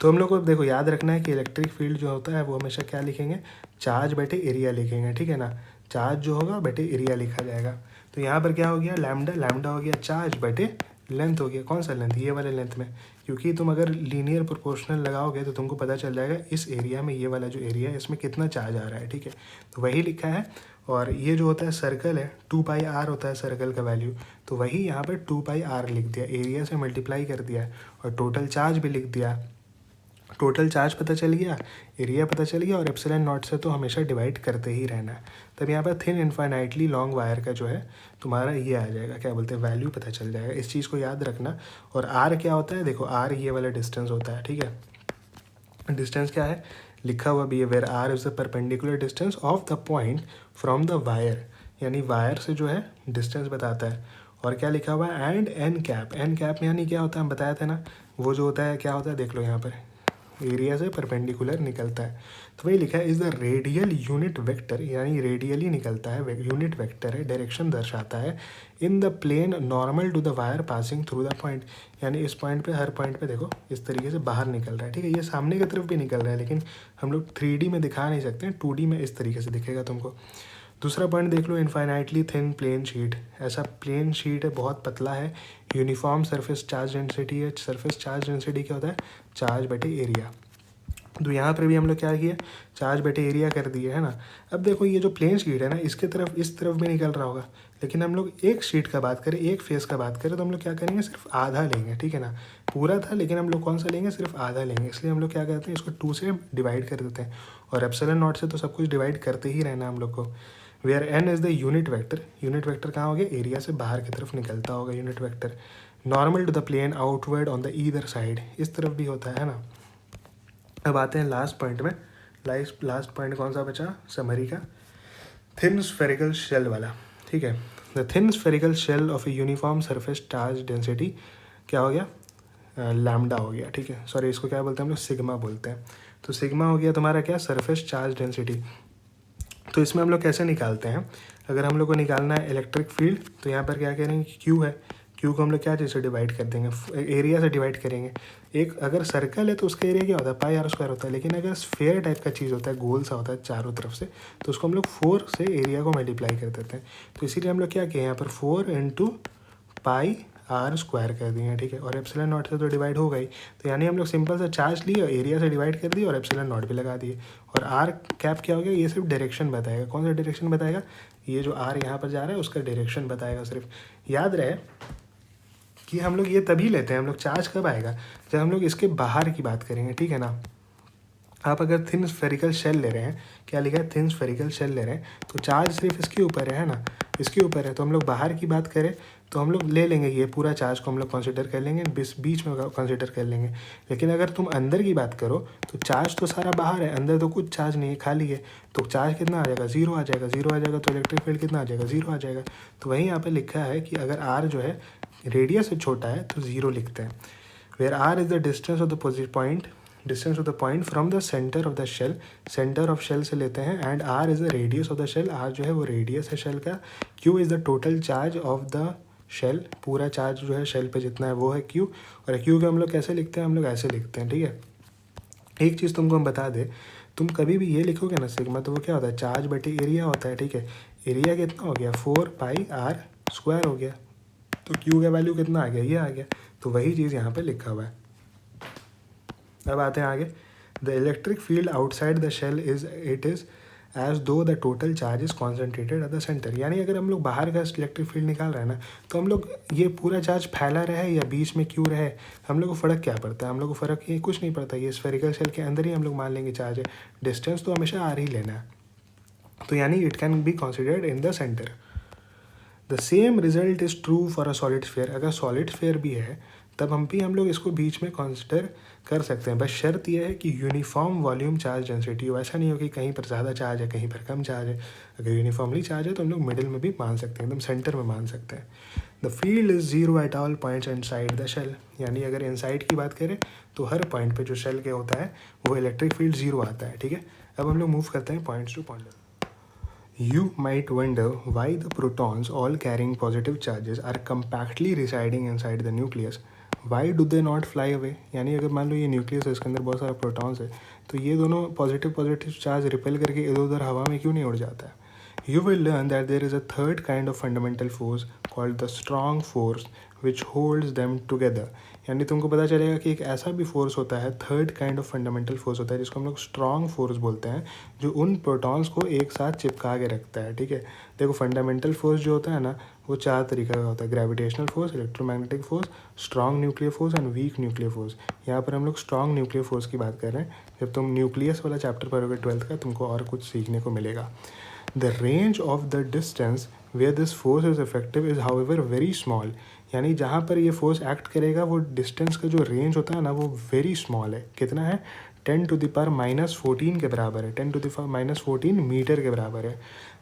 S1: तो हम लोग को देखो याद रखना है कि इलेक्ट्रिक फील्ड जो होता है वो हमेशा क्या लिखेंगे, चार्ज बटे एरिया लिखेंगे, ठीक है ना। चार्ज जो होगा बटे एरिया लिखा जाएगा। तो यहाँ पर क्या हो गया, लैम्डा, लैम्डा हो गया चार्ज बटे लेंथ हो गया, कौन सा लेंथ, ये वाले लेंथ में, क्योंकि तुम अगर लीनियर प्रोपोर्शनल लगाओगे तो तुमको पता चल जाएगा इस एरिया में, ये वाला जो एरिया है इसमें कितना चार्ज आ रहा है, ठीक है। तो वही लिखा है। और ये जो होता है सर्कल है, 2πr होता है सर्कल का वैल्यू, तो वही यहाँ पर 2πr लिख दिया, एरिया से मल्टीप्लाई कर दिया और टोटल चार्ज भी लिख दिया। टोटल चार्ज पता चल गया, एरिया पता चल गया, और ε0 से तो हमेशा डिवाइड करते ही रहना है। तब यहाँ पर थिन इनफाइनाइटली लॉन्ग वायर का जो है तुम्हारा ये आ जाएगा, क्या बोलते हैं, वैल्यू पता चल जाएगा। इस चीज़ को याद रखना। और आर क्या होता है, देखो आर ये वाला डिस्टेंस होता है, ठीक है। डिस्टेंस क्या है, लिखा हुआ भी है, where R is the perpendicular distance of the point from the wire, यानी वायर से जो है डिस्टेंस बताता है। और क्या लिखा हुआ है, and N cap. N cap यानी क्या होता है, हम बताए थे ना, वो जो होता है क्या होता है, देख लो यहाँ पर एरिया से परपेंडिकुलर निकलता है। तो वही लिखा है, is the radial unit vector, यानी रेडियली निकलता है, यूनिट वेक्टर है, डायरेक्शन दर्शाता है, in the plane normal to the wire passing through the point. यानी इस पॉइंट पे, हर पॉइंट पे देखो इस तरीके से बाहर निकल रहा है, ठीक है। ये सामने की तरफ भी निकल रहा है, लेकिन हम लोग 3D में दिखा नहीं सकते हैं, 2D में इस तरीके से दिखेगा तुमको। दूसरा पॉइंट देख लो, इनफाइनाइटली थिन प्लेन शीट। ऐसा प्लेन शीट है, बहुत पतला है, यूनिफॉर्म सरफेस चार्ज डेंसिटी है। सरफेस चार्ज डेंसिटी क्या होता है, चार्ज बटे एरिया। तो यहाँ पर भी हम लोग क्या किए, चार्ज बटे एरिया कर दिए, है ना। अब देखो ये जो प्लेन शीट है ना, इसके तरफ इस तरफ भी निकल रहा होगा, लेकिन हम लोग एक शीट का बात करें, एक फेस का बात करें, तो हम लोग क्या करेंगे, सिर्फ आधा लेंगे, ठीक है ना। पूरा था लेकिन हम लोग कौन सा लेंगे, सिर्फ आधा लेंगे, इसलिए हम लोग क्या करते हैं, इसको 2 से डिवाइड कर देते हैं। और एप्सिलॉन नॉट से तो सब कुछ डिवाइड करते ही रहना हम लोग को। Where N is the unit vector कहाँ हो गया, एरिया से बाहर की तरफ निकलता होगा unit vector. Normal to the plane outward on the either side, इस तरफ भी होता है ना। अब आते हैं लास्ट पॉइंट में। लास्ट पॉइंट कौन सा बचा, समरी का, थिन स्फेरिकल शेल वाला, ठीक है। The thin spherical shell of a uniform surface charge density क्या हो गया, लैम्डा हो गया, ठीक है। सॉरी, इसको क्या बोलते हैं हम लोग, सिग्मा बोलते हैं। तो सिग्मा हो गया तुम्हारा क्या, सरफेस चार्ज डेंसिटी। तो इसमें हम लोग कैसे निकालते हैं, अगर हम लोग को निकालना है इलेक्ट्रिक फील्ड, तो यहाँ पर क्या करेंगे, क्यू है, क्यू को हम लोग क्या चीज़ से डिवाइड कर देंगे, एरिया से डिवाइड करेंगे। एक अगर सर्कल है तो उसका एरिया क्या होता है, पाई आर स्क्वायर होता है, लेकिन अगर स्फेयर टाइप का चीज़ होता है, गोल सा होता है चारों तरफ से, तो उसको हम लोग 4 से एरिया को मल्टीप्लाई कर देते हैं। तो इसीलिए हम लोग क्या किए यहाँ पर 4 इंटू पाई आर स्क्वायर कर दिए, ठीक है। और एप्सिलॉन नॉट से तो डिवाइड हो गई, तो यानी हम लोग सिंपल सा चार्ज लिए, एरिया से डिवाइड कर दिए और एप्सिलॉन नॉट भी लगा दिए। और आर कैप क्या हो गया, ये सिर्फ डायरेक्शन बताएगा। कौन सा डायरेक्शन बताएगा, ये जो आर यहाँ पर जा रहा है उसका डायरेक्शन बताएगा सिर्फ। याद रहे कि हम लोग ये तभी लेते हैं, हम लोग चार्ज कब आएगा, जब हम लोग इसके बाहर की बात करेंगे, ठीक है ना। आप अगर थिन स्फेरिकल शेल ले रहे हैं, क्या लिखा है, थिन स्फेरिकल शेल ले रहे हैं, तो चार्ज सिर्फ इसके ऊपर है ना, इसके ऊपर है। तो हम लोग बाहर की बात करें तो हम लोग ले लेंगे ये पूरा चार्ज को हम लोग कंसिडर कर लेंगे, बीच में कंसिडर कर लेंगे। लेकिन अगर तुम अंदर की बात करो तो चार्ज तो सारा बाहर है, अंदर तो कुछ चार्ज नहीं है, खाली है। तो चार्ज कितना आ जाएगा, 0 आ जाएगा। 0 आ जाएगा तो इलेक्ट्रिक फील्ड कितना आ जाएगा, 0 आ जाएगा। तो वहीं यहाँ पर लिखा है कि अगर आर जो है रेडियस से छोटा है तो 0 लिखते हैं। Where R is the distance of the point from the centre of the shell, centre of shell से लेते हैं। And R is the radius of the shell, R जो है वो रेडियस है शेल का। Q is the total charge of the shell, पूरा चार्ज जो है शेल पे जितना है वो है क्यू। और क्यू को हम लोग कैसे लिखते हैं, हम लोग ऐसे लिखते हैं, ठीक है। एक चीज़ तुमको हम बता दें, तुम कभी भी ये लिखोगे ना सिग्मा, तो वो क्या होता है, चार्ज बटे एरिया होता है, ठीक है। एरिया कितना हो गया, 4 पाई आर स्क्वायर हो गया। तो क्यू का वैल्यू कितना आ गया, ये आ गया। तो वही चीज़ यहाँ पे लिखा हुआ है। अब आते हैं आगे। The electric field outside the shell is as though the total charge is concentrated at the centre. यानी अगर हम लोग बाहर का इलेक्ट्रिक फील्ड निकाल रहे हैं ना, तो हम लोग ये पूरा चार्ज फैला रहे या बीच में क्यों रहे, हम लोग को फ़र्क क्या पड़ता है, हम लोग को फ़र्क ये कुछ नहीं पड़ता। ये स्फेरिकल शेल के अंदर ही हम लोग मान लेंगे चार्ज है, डिस्टेंस तो हमेशा आर ही लेना है। तो यानी it can be considered in the centre. The same result is true for a solid sphere. अगर सॉलिड स्फेयर भी है तब हम लोग इसको बीच में कंसिडर कर सकते हैं। बस शर्त यह है कि यूनिफॉर्म वॉल्यूम चार्ज डेंसिटी हो। ऐसा नहीं हो कि कहीं पर ज़्यादा चार्ज है कहीं पर कम चार्ज है। अगर यूनिफॉर्मली चार्ज है तो हम लोग मिडिल में भी मान सकते हैं, एकदम सेंटर में मान सकते हैं। The field is 0 at all points inside the shell. यानी अगर इनसाइड की बात करें तो हर पॉइंट पे जो शेल के होता है वो इलेक्ट्रिक फील्ड 0 आता है, ठीक है। अब हम लोग मूव करते हैं points two point. You might wonder why the protons, all carrying positive charges, are compactly residing inside the nucleus. Why do they not fly away? यानी अगर मान लो ये न्यूक्लियस है, इसके अंदर बहुत सारा प्रोटॉन्स है, तो ये दोनों पॉजिटिव चार्ज रिपेल करके इधर उधर हवा में क्यों नहीं उड़ जाता है? You will learn that there is a third kind of fundamental force called the strong force which holds them together. यानी तुमको पता चलेगा कि एक ऐसा भी फोर्स होता है, third kind of fundamental force होता है जिसको हम लोग स्ट्रॉन्ग फोर्स बोलते हैं, जो उन प्रोटॉन्स को एक साथ चिपका के रखता है, ठीक है। देखो फंडामेंटल फोर्स जो होता है ना वो 4 तरीके का होता है, gravitational force, electromagnetic force, strong nuclear force and weak nuclear force. यहाँ पर हम लोग स्ट्रॉन्ग न्यूक्लियर फोर्स की बात कर रहे हैं। जब तुम न्यूक्लियस वाला चैप्टर पढ़ोगे 12th का, तुमको और कुछ सीखने को मिलेगा। The range of the distance where this force is effective is however very small. यानी जहाँ पर ये फोर्स एक्ट करेगा वो डिस्टेंस का जो रेंज होता है ना वो वेरी स्मॉल है। कितना है, 10⁻⁻14 के बराबर है, 10⁻⁻14 मीटर के बराबर है।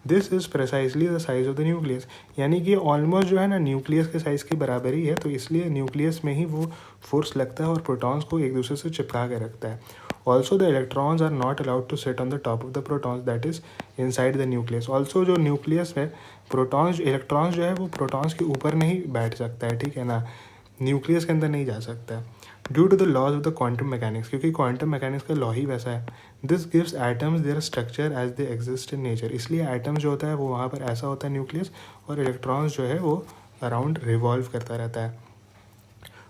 S1: This is precisely the size of the nucleus. यानी कि ऑलमोस्ट जो है ना न्यूक्लियस के साइज़ के बराबर ही है, तो इसलिए न्यूक्लियस में ही वो फोर्स लगता है और प्रोटॉन्स को एक दूसरे से चिपका के रखता है। Also the electrons are not allowed to set on the top of the protons that is inside the nucleus. Also जो न्यूक्लियस है, प्रोटॉन्स इलेक्ट्रॉन्स जो है वो प्रोटॉन्स के ऊपर नहीं बैठ सकता है, ठीक है ना, न्यूक्लियस के अंदर नहीं जा सकता है। Due to the laws of the quantum mechanics, क्योंकि क्वांटम मैकेनिक्स का लॉ ही वैसा है। This gives atoms their structure as they exist in nature. इसलिए एटम जो होता है वो वहाँ पर ऐसा होता है न्यूक्लियस, और इलेक्ट्रॉन्स जो है वो अराउंड रिवॉल्व करता रहता है।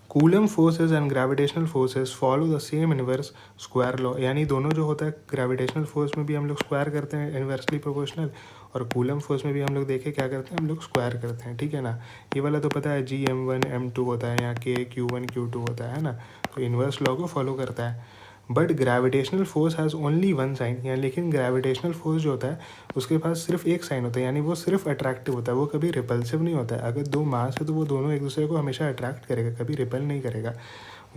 S1: Coulomb forces and gravitational forces follow the same inverse square law, यानी दोनों जो होता है ग्रेविटेशनल फोर्स में भी हम लोग स्क्वायर करते हैं इनवर्सली प्रोपोर्शनल, और कूलम फोर्स में भी हम लोग देखे क्या करते हैं, हम लोग स्क्वायर करते हैं, ठीक है ना। ये वाला तो पता है G m1 m2 होता है, यहाँ K q1 q2 होता है ना, तो इनवर्स लॉ को फॉलो करता है। But gravitational force has only one sine, यानी लेकिन ग्रेविटेशनल फोर्स जो होता है उसके पास सिर्फ एक साइन होता है, यानी वो सिर्फ अट्रैक्टिव होता है, वो कभी रिपल्सिव नहीं होता है। अगर दो मास है तो वो दोनों एक दूसरे को हमेशा अट्रैक्ट करेगा, कभी रिपल नहीं करेगा।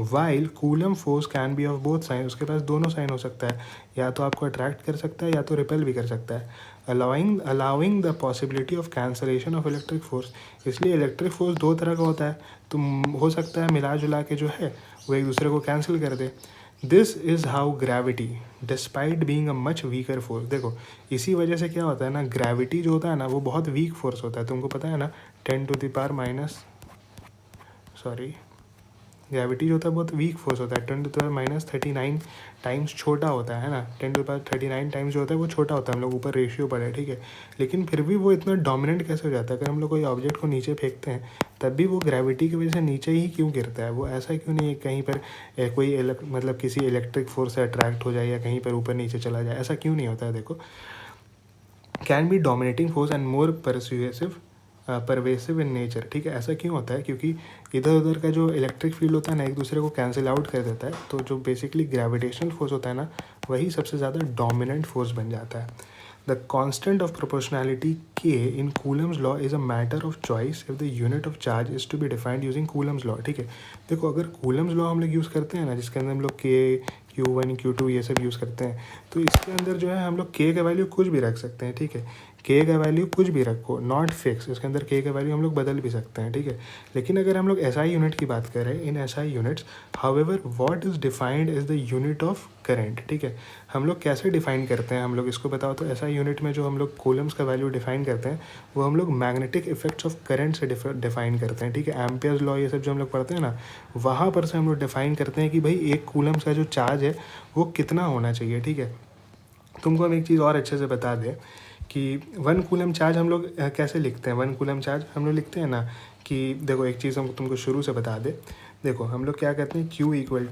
S1: While Coulomb force can be of both sign, उसके पास दोनों साइन हो सकता है, या तो आपको अट्रैक्ट कर सकता है या तो रिपेल भी कर सकता है, allowing the possibility of cancellation of electric force. इसलिए इलेक्ट्रिक फोर्स दो तरह का होता है, तो हो सकता है मिला जुला के जो है वो एक दूसरे को कैंसिल कर दे। This is how gravity despite being a much weaker force, देखो इसी वजह से क्या होता है ना, ग्रेविटी जो होता है ना वो बहुत वीक फोर्स होता है, तुमको पता है ना, 10⁻⁻, ग्रेविटी जो होता है बहुत वीक फोर्स होता है, 10⁻39 टाइम्स छोटा होता है ना, 10⁻39 टाइम्स जो होता है वो छोटा होता है, हम लोग ऊपर रेशियो पढ़े, ठीक है। लेकिन फिर भी वो इतना डोमिनेंट कैसे हो जाता है, अगर हम लोग कोई ऑब्जेक्ट को नीचे फेंकते हैं तब भी वो ग्रेविटी की वजह से नीचे ही क्यों गिरता है, वो ऐसा क्यों नहीं है कहीं पर कोई मतलब किसी इलेक्ट्रिक फोर्स से अट्रैक्ट हो जाए या कहीं पर ऊपर नीचे चला जाए, ऐसा क्यों नहीं होता है। देखो, can be dominating force and more pervasive in nature, ठीक है। ऐसा क्यों होता है, क्योंकि इधर उधर का जो इलेक्ट्रिक फील्ड होता है ना एक दूसरे को कैंसिल आउट कर देता है, तो जो बेसिकली ग्रेविटेशनल फोर्स होता है ना वही सबसे ज़्यादा डोमिनेंट फोर्स बन जाता है। The constant of proportionality K in Coulomb's law is a matter of choice if the unit of charge is to be defined using Coulomb's law, ठीक है। देखो, अगर कूलम्स लॉ हम लोग यूज़ करते हैं ना, जिसके अंदर हम लोग K q1 q2 ये सब यूज़ करते हैं, तो इसके अंदर जो है हम लोग K का वैल्यू कुछ भी रख सकते हैं, ठीक है। K का वैल्यू कुछ भी रखो, नॉट फिक्स, इसके अंदर K का वैल्यू हम लोग बदल भी सकते हैं, ठीक है। लेकिन अगर हम लोग SI यूनिट की बात करें, इन SI units however what is defined is the unit of current, ठीक है। हम लोग कैसे डिफाइन करते हैं, हम लोग इसको बताओ तो SI यूनिट में जो हम लोग कूलम्स का वैल्यू डिफाइन करते हैं वो हम लोग मैग्नेटिक इफेक्ट्स ऑफ करंट से डिफाइन करते हैं, ठीक है। एम्पियर्स लॉ ये सब जो हम लोग पढ़ते हैं ना, वहाँ पर से हम लोग डिफाइन करते हैं कि भाई एक कूलम्स का जो चार्ज है वो कितना होना चाहिए, ठीक है। तुमको हम एक चीज़ और अच्छे से बता दें कि 1 कूलम चार्ज हम लोग कैसे लिखते हैं। 1 कूलम चार्ज हम लोग लिखते हैं ना कि देखो, एक चीज़ हम तुमको शुरू से बता दे। देखो, हम लोग क्या कहते हैं, Q इक्वल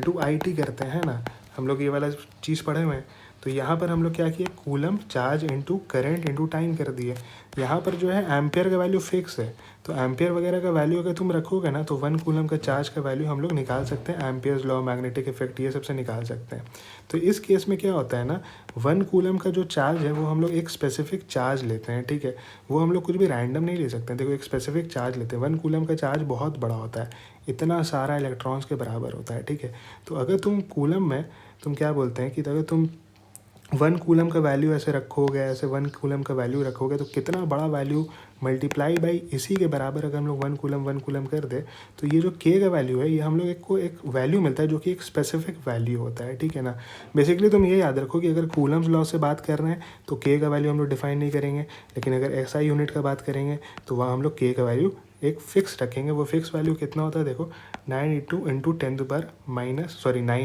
S1: टू IT करते हैं ना, हम लोग ये वाला चीज़ पढ़े हुए हैं। तो यहाँ पर हम लोग क्या किए, coulomb charge into current into time कर दिए। यहाँ पर जो है एम्पियर का वैल्यू फिक्स है, तो एम्पियर वगैरह का वैल्यू अगर तुम रखोगे ना तो 1 कूलम का चार्ज का वैल्यू हम लोग निकाल सकते हैं, एम्पियर्स लॉ, मैग्नेटिक इफेक्ट, ये सबसे निकाल सकते हैं। तो इस केस में क्या होता है ना, 1 कूलम का जो चार्ज है वो हम लोग एक स्पेसिफिक चार्ज लेते हैं, ठीक है। वो हम लोग कुछ भी रैंडम नहीं ले सकते हैं। देखो, एक स्पेसिफिक चार्ज लेते हैं, 1 कूलम का चार्ज बहुत बड़ा होता है, इतना सारा इलेक्ट्रॉन्स के बराबर होता है, ठीक है। तो अगर तुम कूलम में तुम क्या बोलते हैं कि अगर तुम 1 कूलम का वैल्यू ऐसे रखोगे, ऐसे 1 कूलम का वैल्यू रखोगे तो कितना बड़ा वैल्यू मल्टीप्लाई बाई इसी के बराबर अगर हम लोग 1 कूलम कर दे, तो ये जो K का वैल्यू है ये हम लोग एक वैल्यू मिलता है जो कि एक स्पेसिफिक वैल्यू होता है, ठीक है ना। बेसिकली तुम ये याद रखो कि अगर कूलम्स लॉ से बात कर रहे हैं तो K का वैल्यू हम लोग डिफाइन नहीं करेंगे, लेकिन अगर SI यूनिट का बात करेंगे तो वहाँ हम लोग K का वैल्यू एक फिक्स रखेंगे। वो फिक्स वैल्यू कितना होता है, देखो 9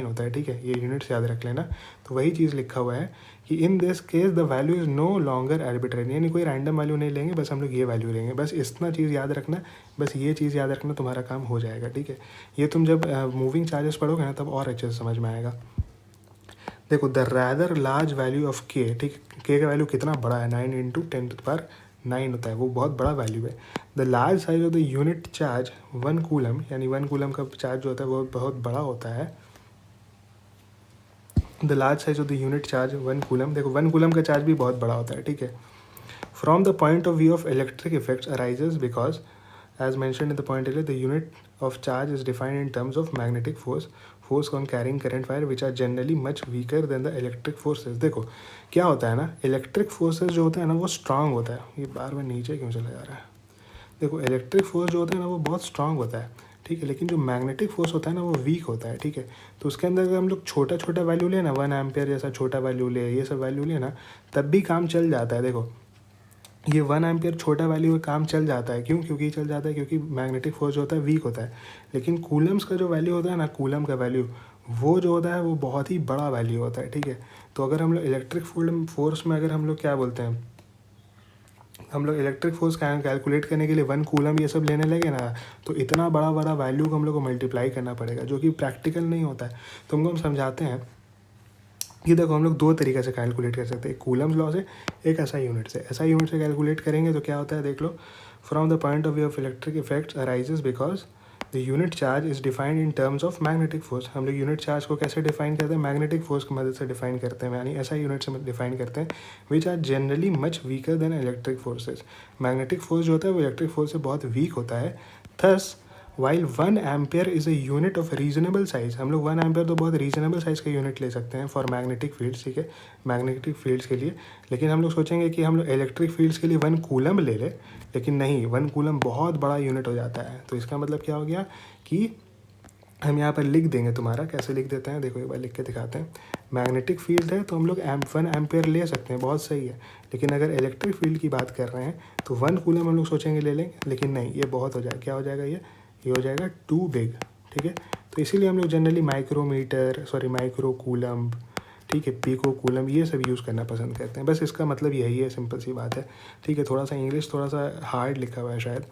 S1: होता है, ठीक है। ये यूनिट्स याद रख लेना। तो वही चीज़ लिखा हुआ है कि in this case the value is no longer arbitrary, यानी कोई रैंडम वैल्यू नहीं लेंगे, बस हम लोग ये वैल्यू लेंगे, बस इतना चीज़ याद रखना, बस ये चीज़ याद रखना, तुम्हारा काम हो जाएगा, ठीक है। ये तुम जब मूविंग चार्जेस पढ़ोगे ना तब और अच्छे से समझ में आएगा। देखो, the rather large value of K, ठीक है, K का वैल्यू कितना बड़ा है, 9 × 10⁻9 होता है, वो बहुत बड़ा वैल्यू है। The large size of the unit charge 1 coulomb, यानी 1 कूलम का चार्ज जो होता है वो बहुत बड़ा होता है। The large size of the unit charge 1 coulomb, देखो 1 कूलम का चार्ज भी बहुत बड़ा होता है, ठीक है। From the point of view of electric effects arises because as mentioned in the point earlier, the unit of charge is defined in terms of magnetic force on carrying current wire which are generally much weaker than the electric forces। देखो क्या होता है ना, इलेक्ट्रिक फोर्सेस जो होता है ना वो स्ट्रांग होता है। ये बार बार नीचे क्यों चला जा रहा है। देखो, इलेक्ट्रिक फोर्स जो होता है ना वो बहुत स्ट्रांग होता है, ठीक है, लेकिन जो मैग्नेटिक फोर्स होता है ना वो वीक होता है, ठीक है। तो उसके अंदर अगर हम लोग छोटा छोटा वैल्यू ले ना, 1 एम्पियर जैसा छोटा वैल्यू ले, ये सब वैल्यू ले ना, तब भी काम चल जाता है। देखो, ये 1 एम्पियर छोटा वैल्यू है, काम चल जाता है, क्यों, क्योंकि चल जाता है क्योंकि मैग्नेटिक फोर्स जो होता है वीक होता है। लेकिन कूलम्स का जो वैल्यू होता है ना, कूलम का वैल्यू, वो जो होता है वो बहुत ही बड़ा वैल्यू होता है, ठीक है। तो अगर हम लोग इलेक्ट्रिक फोर्स में अगर हम लोग क्या बोलते हैं, हम लोग इलेक्ट्रिक फोर्स कैलकुलेट करने के लिए 1 कूलम ये सब लेने लगे ना, तो इतना बड़ा बड़ा वैल्यू को हम लोग को मल्टीप्लाई करना पड़ेगा, जो कि प्रैक्टिकल नहीं होता है। तुमको हम समझाते हैं कि देखो हम लोग 2 तरीके से कैलकुलेट कर सकते हैं, एक कूलम्स लॉ से, एक एसआई यूनिट से। एसआई यूनिट से कैलकुलेट करेंगे तो क्या होता है देख लो, from the point of view of electric effects arises because the unit charge is defined in terms of magnetic force. हम लोग यूनिट चार्ज को कैसे डिफाइन करते हैं, मैग्नेटिक फोर्स की मदद से डिफाइन करते हैं, यानी एसआई यूनिट से डिफाइन करते हैं, which are generally much weaker than electric forces. Magnetic force जो होता है वो इलेक्ट्रिक फोर्स से बहुत वीक होता है। Thus while 1 ampere is a unit of reasonable size, हम लोग 1 एम्पेयर तो बहुत रीजनेबल साइज का यूनिट ले सकते हैं फॉर मैग्नेटिक फील्ड्स, ठीक है, मैग्नेटिक फील्ड्स के लिए। लेकिन हम लोग सोचेंगे कि हम लोग इलेक्ट्रिक फील्ड्स के लिए 1 कूलम ले लें, लेकिन नहीं, 1 कूलम बहुत बड़ा यूनिट हो जाता है। तो इसका मतलब क्या हो गया कि हम यहाँ पर लिख देंगे, तुम्हारा कैसे लिख देते हैं देखो, एक बार लिख के दिखाते हैं। मैग्नेटिक फील्ड है तो हम लोग 1 एम्पेयर ले सकते हैं, बहुत सही है। लेकिन अगर इलेक्ट्रिक फील्ड की बात कर रहे हैं तो 1 कूलम हम लोग सोचेंगे ले लेंगे, लेकिन नहीं, ये बहुत हो जाएगा। क्या हो जाएगा ये हो जाएगा टू बिग, ठीक है। तो इसीलिए हम लोग जनरली माइक्रो कूलम, ठीक है, पिको कूलम, ये सब यूज़ करना पसंद करते हैं। बस इसका मतलब यही है, सिंपल सी बात है, ठीक है। थोड़ा सा इंग्लिश थोड़ा सा हार्ड लिखा हुआ है शायद।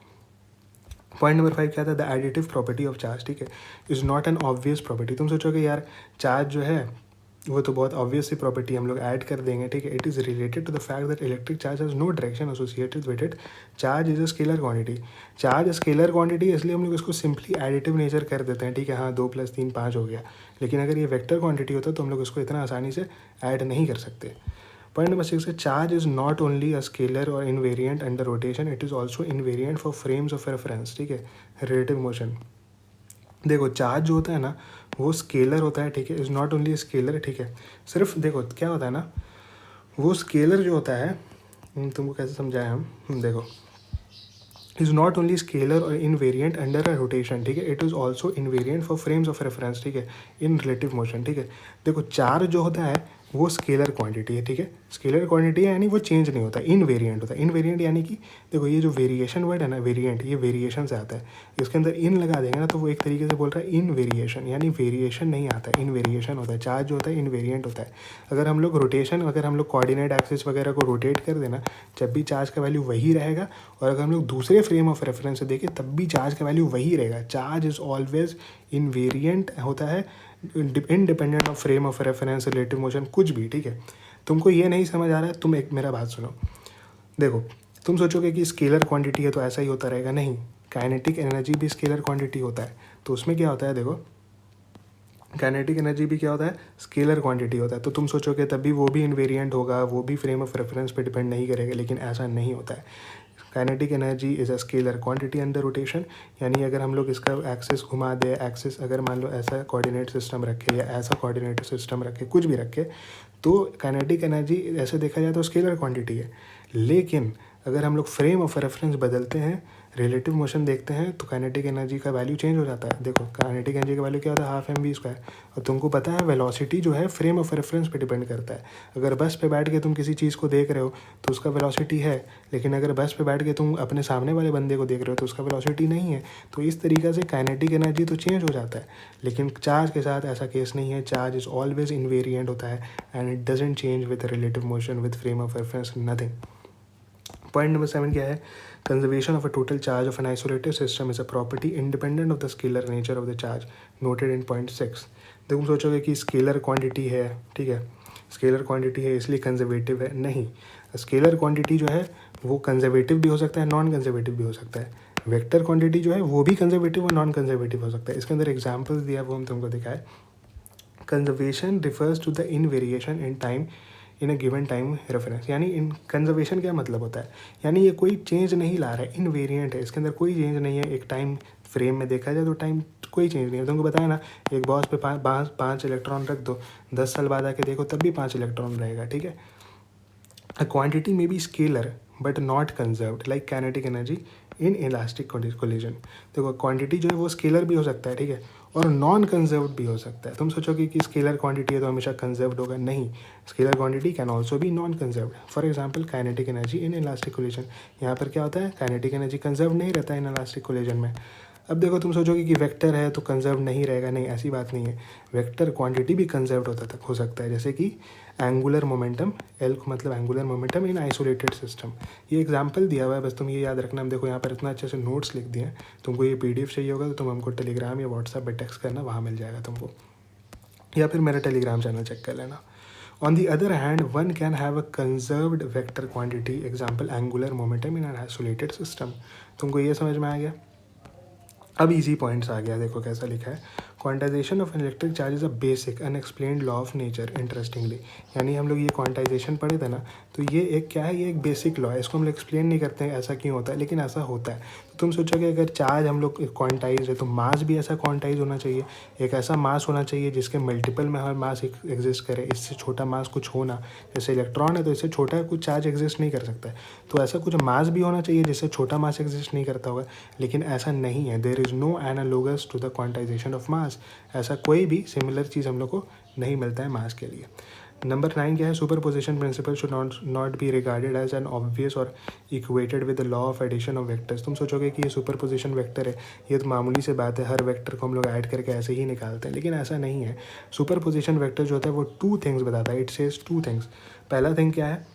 S1: पॉइंट नंबर 5 क्या था, the additive property of charge, ठीक है, is not an obvious property. तुम सोचोगे यार चार्ज जो है वो तो बहुत ऑब्वियस सी प्रॉपर्टी हम लोग ऐड कर देंगे, ठीक है। It is related to the fact that electric charge has no direction associated with it. Charge is a scalar quantity, charge scalar quantity, इसलिए हम लोग इसको सिंपली एडिटिव नेचर कर देते हैं, ठीक है। हाँ, 2 + 3 5 हो गया। लेकिन अगर ये वेक्टर क्वांटिटी होता तो हम लोग इसको इतना आसानी से ऐड नहीं कर सकते। पॉइंट नंबर 6 है, charge is not only a scalar or invariant under rotation, it is also invariant for frames of reference, ठीक है, रिलेटिव मोशन। देखो चार्ज जो होता है ना वो स्केलर होता है, ठीक है, इज़ नॉट ओनली स्केलर, ठीक है। सिर्फ देखो क्या होता है ना, वो स्केलर जो होता है, तुमको कैसे समझाएं हम, देखो, is not only scalar or invariant under a rotation, ठीक है, it is also invariant for frames of reference, ठीक है, इन रिलेटिव मोशन, ठीक है। देखो चार्ज जो होता है वो स्केलर क्वांटिटी है, ठीक है, स्केलर क्वांटिटी है, यानी वो चेंज नहीं होता, इनवेरिएंट होता है। इनवेरिएंट यानी कि देखो ये जो वेरिएशन वर्ड है ना, वेरिएंट, ये वेरिएशन से आता है, इसके अंदर इन लगा देंगे ना तो वो एक तरीके से बोल रहा है इन वेरिएशन, यानी वेरिएशन नहीं आता है, इन वेरिएशन होता है। चार्ज जो होता है इनवेरिएंट होता है। अगर हम लोग कोऑर्डिनेट एक्सिस वगैरह को रोटेट कर देना, जब भी चार्ज का वैल्यू वही रहेगा, और अगर हम लोग दूसरे फ्रेम ऑफ रेफरेंस से देखें तब भी चार्ज का वैल्यू वही रहेगा। चार्ज इज ऑलवेज इनवेरिएंट होता है, independent of frame of reference, relative motion, कुछ भी, ठीक है। तुमको ये नहीं समझ आ रहा है, तुम एक मेरा बात सुनो। देखो तुम सोचोगे कि स्केलर क्वांटिटी है तो ऐसा ही होता रहेगा, नहीं, काइनेटिक एनर्जी भी स्केलर क्वांटिटी होता है। तो उसमें क्या होता है, देखो काइनेटिक एनर्जी भी क्या होता है, स्केलर क्वांटिटी होता है। तो तुम सोचोगे तब भी वो भी इनवेरिएंट होगा, वो भी फ्रेम ऑफ रेफरेंस पे डिपेंड नहीं करेगा, लेकिन ऐसा नहीं होता है। Kinetic energy is a scalar quantity under rotation, यानी अगर हम लोग इसका एक्सिस घुमा दे, एक्सिस अगर मान लो ऐसा कोऑर्डिनेट सिस्टम रखे या ऐसा कोऑर्डिनेट सिस्टम रखे, कुछ भी रखे, तो काइनेटिक एनर्जी ऐसे देखा जाए तो स्केलर क्वांटिटी है। लेकिन अगर हम लोग फ्रेम ऑफ रेफरेंस बदलते हैं, रिलेटिव मोशन देखते हैं, तो काइनेटिक एनर्जी का वैल्यू चेंज हो जाता है। देखो काइनेटिक एनर्जी का वैल्यू क्या होता है, 12mv²। और तुमको पता है वेलोसिटी जो है फ्रेम ऑफ रेफरेंस पे डिपेंड करता है। अगर बस पे बैठ के तुम किसी चीज़ को देख रहे हो तो उसका वेलोसिटी है, लेकिन अगर बस पे बैठ के तुम अपने सामने वाले बंदे को देख रहे हो तो उसका वेलोसिटी नहीं है। तो इस तरीके से काइनेटिक एनर्जी तो चेंज हो जाता है, लेकिन चार्ज के साथ ऐसा केस नहीं है। चार्ज इज ऑलवेज इनवेरिएंट होता है and it doesn't change with relative motion, with frame of reference, nothing. Point number 7 क्या है, conservation of a total charge of an isolated system is a property independent of the scalar nature of the charge, noted in point 6। तुम सोचोगे कि स्केलर क्वांटिटी है, ठीक है, स्केलर क्वांटिटी है इसलिए कंजर्वेटिव है, नहीं। स्केलर क्वांटिटी जो है वो कंजर्वेटिव भी हो सकता है, नॉन कंजर्वेटिव भी हो सकता है। वेक्टर क्वांटिटी जो है वो भी कंजर्वेटिव और नॉन कंजर्वेटिव हो सकता है। इसके अंदर एग्जाम्पल्स दिया वो हम तुमको दिखाए। Conservation refers to the in variation in time in a given time reference, यानी इन कंजर्वेशन क्या मतलब होता है, यानी ये कोई चेंज नहीं ला रहा है, इनवेरिएंट है, इसके अंदर कोई चेंज नहीं है। एक टाइम फ्रेम में देखा जाए तो टाइम कोई चेंज नहीं है। तुमको बताया ना, एक बॉक्स पे पाँच इलेक्ट्रॉन रख दो, 10 साल बाद आके देखो तब भी 5 इलेक्ट्रॉन रहेगा, ठीक है। अ क्वांटिटी में be scalar but not conserved like kinetic energy in elastic collision. देखो क्वांटिटी जो है वो स्केलर भी हो सकता है, ठीक है, और नॉन कंजर्व्ड भी हो सकता है। तुम सोचोगे कि स्केलर क्वांटिटी है तो हमेशा कंजर्व्ड होगा, नहीं, scalar quantity can also be non conserved. For example kinetic energy in elastic collision, यहाँ पर क्या होता है, काइनेटिक एनर्जी कंजर्व नहीं रहता है इन इलास्टिक कोलिजन में। अब देखो तुम सोचोगे कि वेक्टर है तो कंजर्व नहीं रहेगा, नहीं ऐसी बात नहीं है, वेक्टर क्वांटिटी भी कंजर्व हो सकता है, जैसे कि एंगुलर मोमेंटम, एल मतलब एंगुलर मोमेंटम इन आइसोलेटेड सिस्टम। ये एग्जांपल दिया हुआ है, बस तुम ये याद रखना। हम देखो यहाँ पर इतना अच्छे से नोट्स लिख दिए हैं, तुमको ये PDF चाहिए होगा तो तुम हमको टेलीग्राम या व्हाट्सएप पर टेक्स्ट करना, वहाँ मिल जाएगा तुमको, या फिर मेरा टेलीग्राम चैनल चेक कर लेना। On the other hand, one can have a conserved vector quantity, example angular momentum in an isolated system। तुमको ये समझ में आ गया? अब इजी पॉइंट्स आ गया, देखो कैसा लिखा है, quantization of electric charge is a basic unexplained law of nature interestingly. यानी हम लोग ये क्वांटाइजेशन पढ़े थे ना, तो ये एक क्या है, ये एक बेसिक लॉ है, इसको हम लोग एक्सप्लेन नहीं करते हैं ऐसा क्यों होता है, लेकिन ऐसा होता है। तो तुम सोचोगे अगर चार्ज हम लोग क्वांटाइज है तो मास भी ऐसा क्वांटाइज होना चाहिए, एक ऐसा मास होना चाहिए जिसके मल्टीपल में हर मास एग्जिस्ट करे, इससे छोटा मास कुछ होना, जैसे इलेक्ट्रॉन है तो इससे छोटा कुछ चार्ज एग्जिस्ट नहीं कर सकता है, तो ऐसा कुछ मास भी होना चाहिए जिससे छोटा मास एग्जिस्ट नहीं करता होगा, लेकिन ऐसा नहीं है। There is no analogous to the quantization of mass, ऐसा कोई भी सिमिलर चीज़ हम लोग को नहीं मिलता है मास के लिए। नंबर 9 क्या है, superposition principle should not be regarded as an obvious or equated with the law of addition of vectors. तुम सोचोगे कि ये सुपरपोजिशन वेक्टर है, ये तो मामूली से बात है, हर वेक्टर को हम लोग ऐड करके ऐसे ही निकालते हैं, लेकिन ऐसा नहीं है। सुपरपोजिशन वेक्टर जो होता है वो 2 थिंग्स बताता है, इट सेज 2 थिंग्स। पहला थिंग क्या है,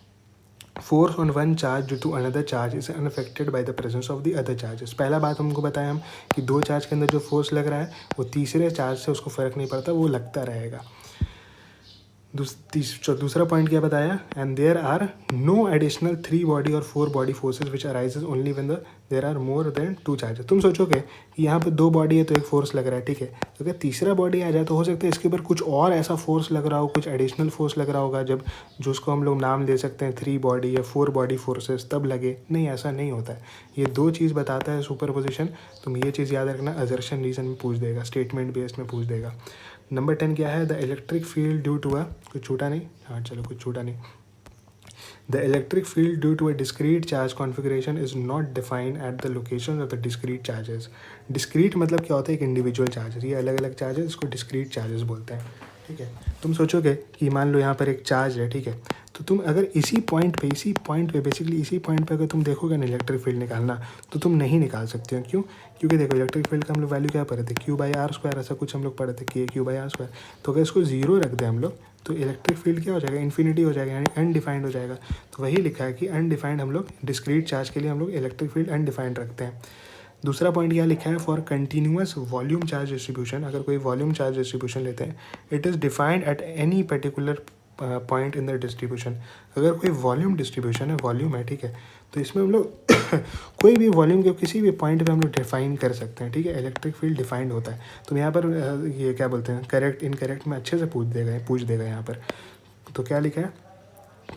S1: force on one charge due to another charge is unaffected by the presence of the other charges. पहला बात हमको बताया हम कि 2 चार्ज के अंदर जो फोर्स लग रहा है वो तीसरे चार्ज से उसको फ़र्क नहीं पड़ता, वो लगता रहेगा। दूसरा पॉइंट क्या बताया, and there are no additional 3 body और 4 body forces which arises only when there are more than 2 charges. तुम सोचोगे कि यहाँ पे 2 बॉडी है तो एक फोर्स लग रहा है, ठीक है, तो अगर तीसरा बॉडी आ जाए तो हो सकता है इसके ऊपर कुछ और ऐसा फोर्स लग रहा हो, कुछ एडिशनल फोर्स लग रहा होगा, जब जो उसको हम लोग नाम दे सकते हैं 3 बॉडी या 4 बॉडी फोर्सेस, तब लगे। नहीं, ऐसा नहीं होता है। ये 2 चीज़ बताता है सुपरपोजिशन, तुम ये चीज़ याद रखना, असर्शन रीजन में पूछ देगा, स्टेटमेंट बेस्ड में पूछ देगा। नंबर 10 क्या है, the electric field due to a, कुछ छूटा नहीं, हाँ चलो कुछ छूटा नहीं, the electric field due to a discrete charge configuration is not defined at the location of the discrete charges. Discrete मतलब क्या होता है, एक इंडिविजुअल चार्जेस, ये अलग अलग चार्जेस, इसको डिस्क्रीट चार्जेस बोलते हैं, ठीक है। तुम सोचोगे कि मान लो यहाँ पर एक चार्ज है, ठीक है, तो तुम अगर इसी पॉइंट पे बेसिकली इसी पॉइंट पे अगर तुम देखोगे ना इलेक्ट्रिक फील्ड निकालना, तो तुम नहीं निकाल सकते हो। क्यों? क्योंकि देखो इलेक्ट्रिक फील्ड का हम लोग वैल्यू क्या पढ़े थे, Q/R², ऐसा कुछ हम लोग पढ़े थे, KQ/R²। तो अगर इसको 0 रख दें हम लोग तो इलेक्ट्रिक फील्ड क्या हो जाएगा, इन्फिनिटी हो जाएगा, यानी अनडिफाइंड हो जाएगा। तो वही लिखा है कि अनडिफाइंड हम लोग डिस्क्रीट चार्ज के लिए हम लोग इलेक्ट्रिक फील्ड अनडिफाइंड रखते हैं। दूसरा पॉइंट क्या लिखा है, for continuous volume charge distribution, अगर कोई वॉल्यूम चार्ज डिस्ट्रीब्यूशन लेते हैं, it is defined at any particular point in the distribution. अगर कोई वॉल्यूम डिस्ट्रीब्यूशन है, वॉल्यूम है, ठीक है, तो इसमें हम लोग कोई भी वॉल्यूम के किसी भी पॉइंट पे हम लोग डिफाइन कर सकते हैं, ठीक है। इलेक्ट्रिक फील्ड डिफाइंड होता है। तो यहाँ पर ये क्या बोलते हैं, करेक्ट इनकरेक्ट में अच्छे से पूछ देगा यहाँ पर। तो क्या लिखा है,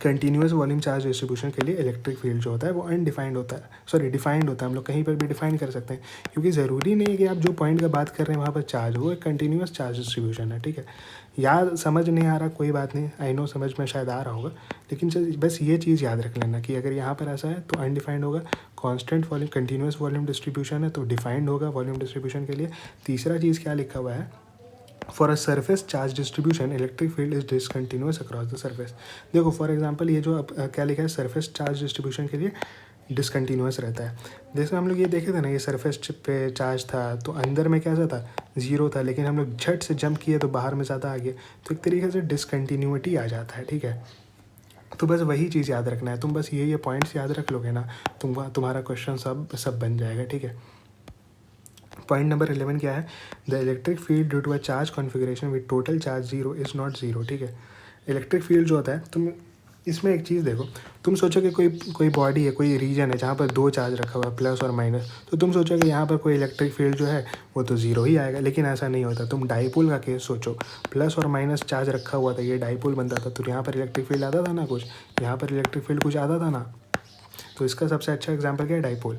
S1: कंटिन्यूस वॉल्यूम चार्ज डिस्ट्रीब्यूशन के लिए इलेक्ट्रिक फील्ड जो होता है वो अनडिफाइंड होता है, सॉरी डिफाइंड होता है। हम लोग कहीं पर भी डिफाइन कर सकते हैं, क्योंकि ज़रूरी नहीं है कि आप जो पॉइंट का बात कर रहे हैं वहाँ पर चार्ज हो, एक कंटिन्यूस चार्ज डिस्ट्रीब्यूशन है, ठीक है। याद समझ नहीं आ रहा कोई बात नहीं, आई नो समझ में शायद आ रहा होगा, लेकिन बस ये चीज़ याद रख लेना कि अगर यहाँ पर ऐसा है तो अनडिफाइंड होगा, constant volume continuous volume distribution है तो डिफाइंड होगा वॉल्यूम डिस्ट्रीब्यूशन के लिए। तीसरा चीज़ क्या लिखा हुआ है, for a surface charge distribution electric field is discontinuous across the surface. देखो फॉर एग्जांपल ये जो क्या लिखा है, सरफेस चार्ज डिस्ट्रीब्यूशन के लिए डिसकंटिन्यूस रहता है। जैसे हम लोग ये देखे थे ना, ये सरफेस पे चार्ज था तो अंदर में कैसा था, 0 था, लेकिन हम लोग झट से जंप किए तो बाहर में ज़्यादा आ गया, तो एक तरीके से डिसकंटिन्यूटी आ जाता है, ठीक है। तो बस वही चीज़ याद रखना है, तुम बस ये पॉइंट्स याद रख लोगे ना, तुम्हारा क्वेश्चन सब बन जाएगा, ठीक है। पॉइंट नंबर 11 क्या है, the electric field due to a charge configuration with total charge 0 is not 0, ठीक है। इलेक्ट्रिक फील्ड जो होता है, तुम इसमें एक चीज़ देखो, तुम सोचोगे कोई बॉडी है, कोई रीजन है जहाँ पर 2 चार्ज रखा हुआ है, प्लस और माइनस, तो तुम सोचोगे यहाँ पर कोई इलेक्ट्रिक फील्ड जो है वो तो 0 ही आएगा, लेकिन ऐसा नहीं होता। तुम डाइपोल का केस सोचो, प्लस और माइनस चार्ज रखा हुआ था, ये डाइपोल बनता था, तो यहाँ पर इलेक्ट्रिक फील्ड आता था ना कुछ, यहाँ पर इलेक्ट्रिक फील्ड कुछ आता था ना, तो इसका सबसे अच्छा एग्जाम्पल क्या है, dipole.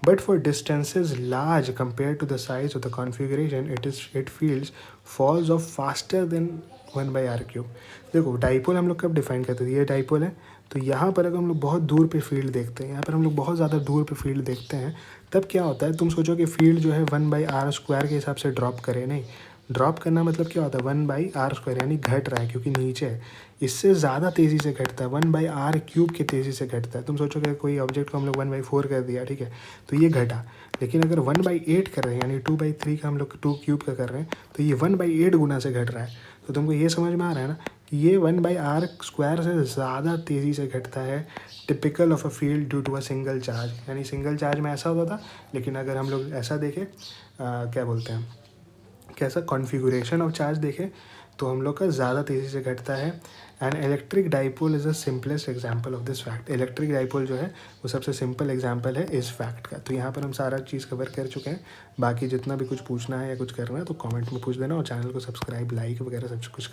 S1: But for distances large compared to the size of the configuration, it fields falls off faster than 1/r³। देखो डाइपोल हम लोग कब डिफाइन करते थे, ये डाइपोल है, तो यहाँ पर अगर हम लोग बहुत दूर पे फील्ड देखते हैं, यहाँ पर हम लोग बहुत ज़्यादा दूर पे फील्ड देखते हैं, तब क्या होता है, तुम सोचो कि फील्ड जो है 1/r² के हिसाब से ड्रॉप करे, नहीं, ड्रॉप करना मतलब क्या होता है, 1/r², यानी घट रहा है क्योंकि नीचे है। इससे ज़्यादा तेज़ी से घटता है, 1/r³ की तेज़ी से घटता है। तुम सोचोगे कोई ऑब्जेक्ट को हम लोग 1/4 कर दिया, ठीक है, तो ये घटा। लेकिन अगर 1/8 कर रहे हैं, यानी 2/3 का हम लोग 2³ का कर रहे हैं, तो ये 1/8 गुना से घट रहा है। तो तुमको ये समझ में आ रहा है ना कि ये 1/r² से ज़्यादा तेज़ी से घटता है, typical of a field due to a single charge. यानी सिंगल चार्ज में ऐसा होता था, लेकिन अगर हम लोग ऐसा देखें, क्या बोलते हैं, कैसा कॉन्फ़िगरेशन ऑफ चार्ज देखें, तो हम लोग का ज़्यादा तेज़ी से घटता है। And electric dipole is the simplest example of this fact. Electric dipole जो है वो सबसे सिंपल एग्जांपल है इस फैक्ट का। तो यहाँ पर हम सारा चीज़ कवर कर चुके हैं। बाकी जितना भी कुछ पूछना है या कुछ करना है तो कमेंट में पूछ देना, और चैनल को सब्सक्राइब, लाइक वगैरह सब कुछ कर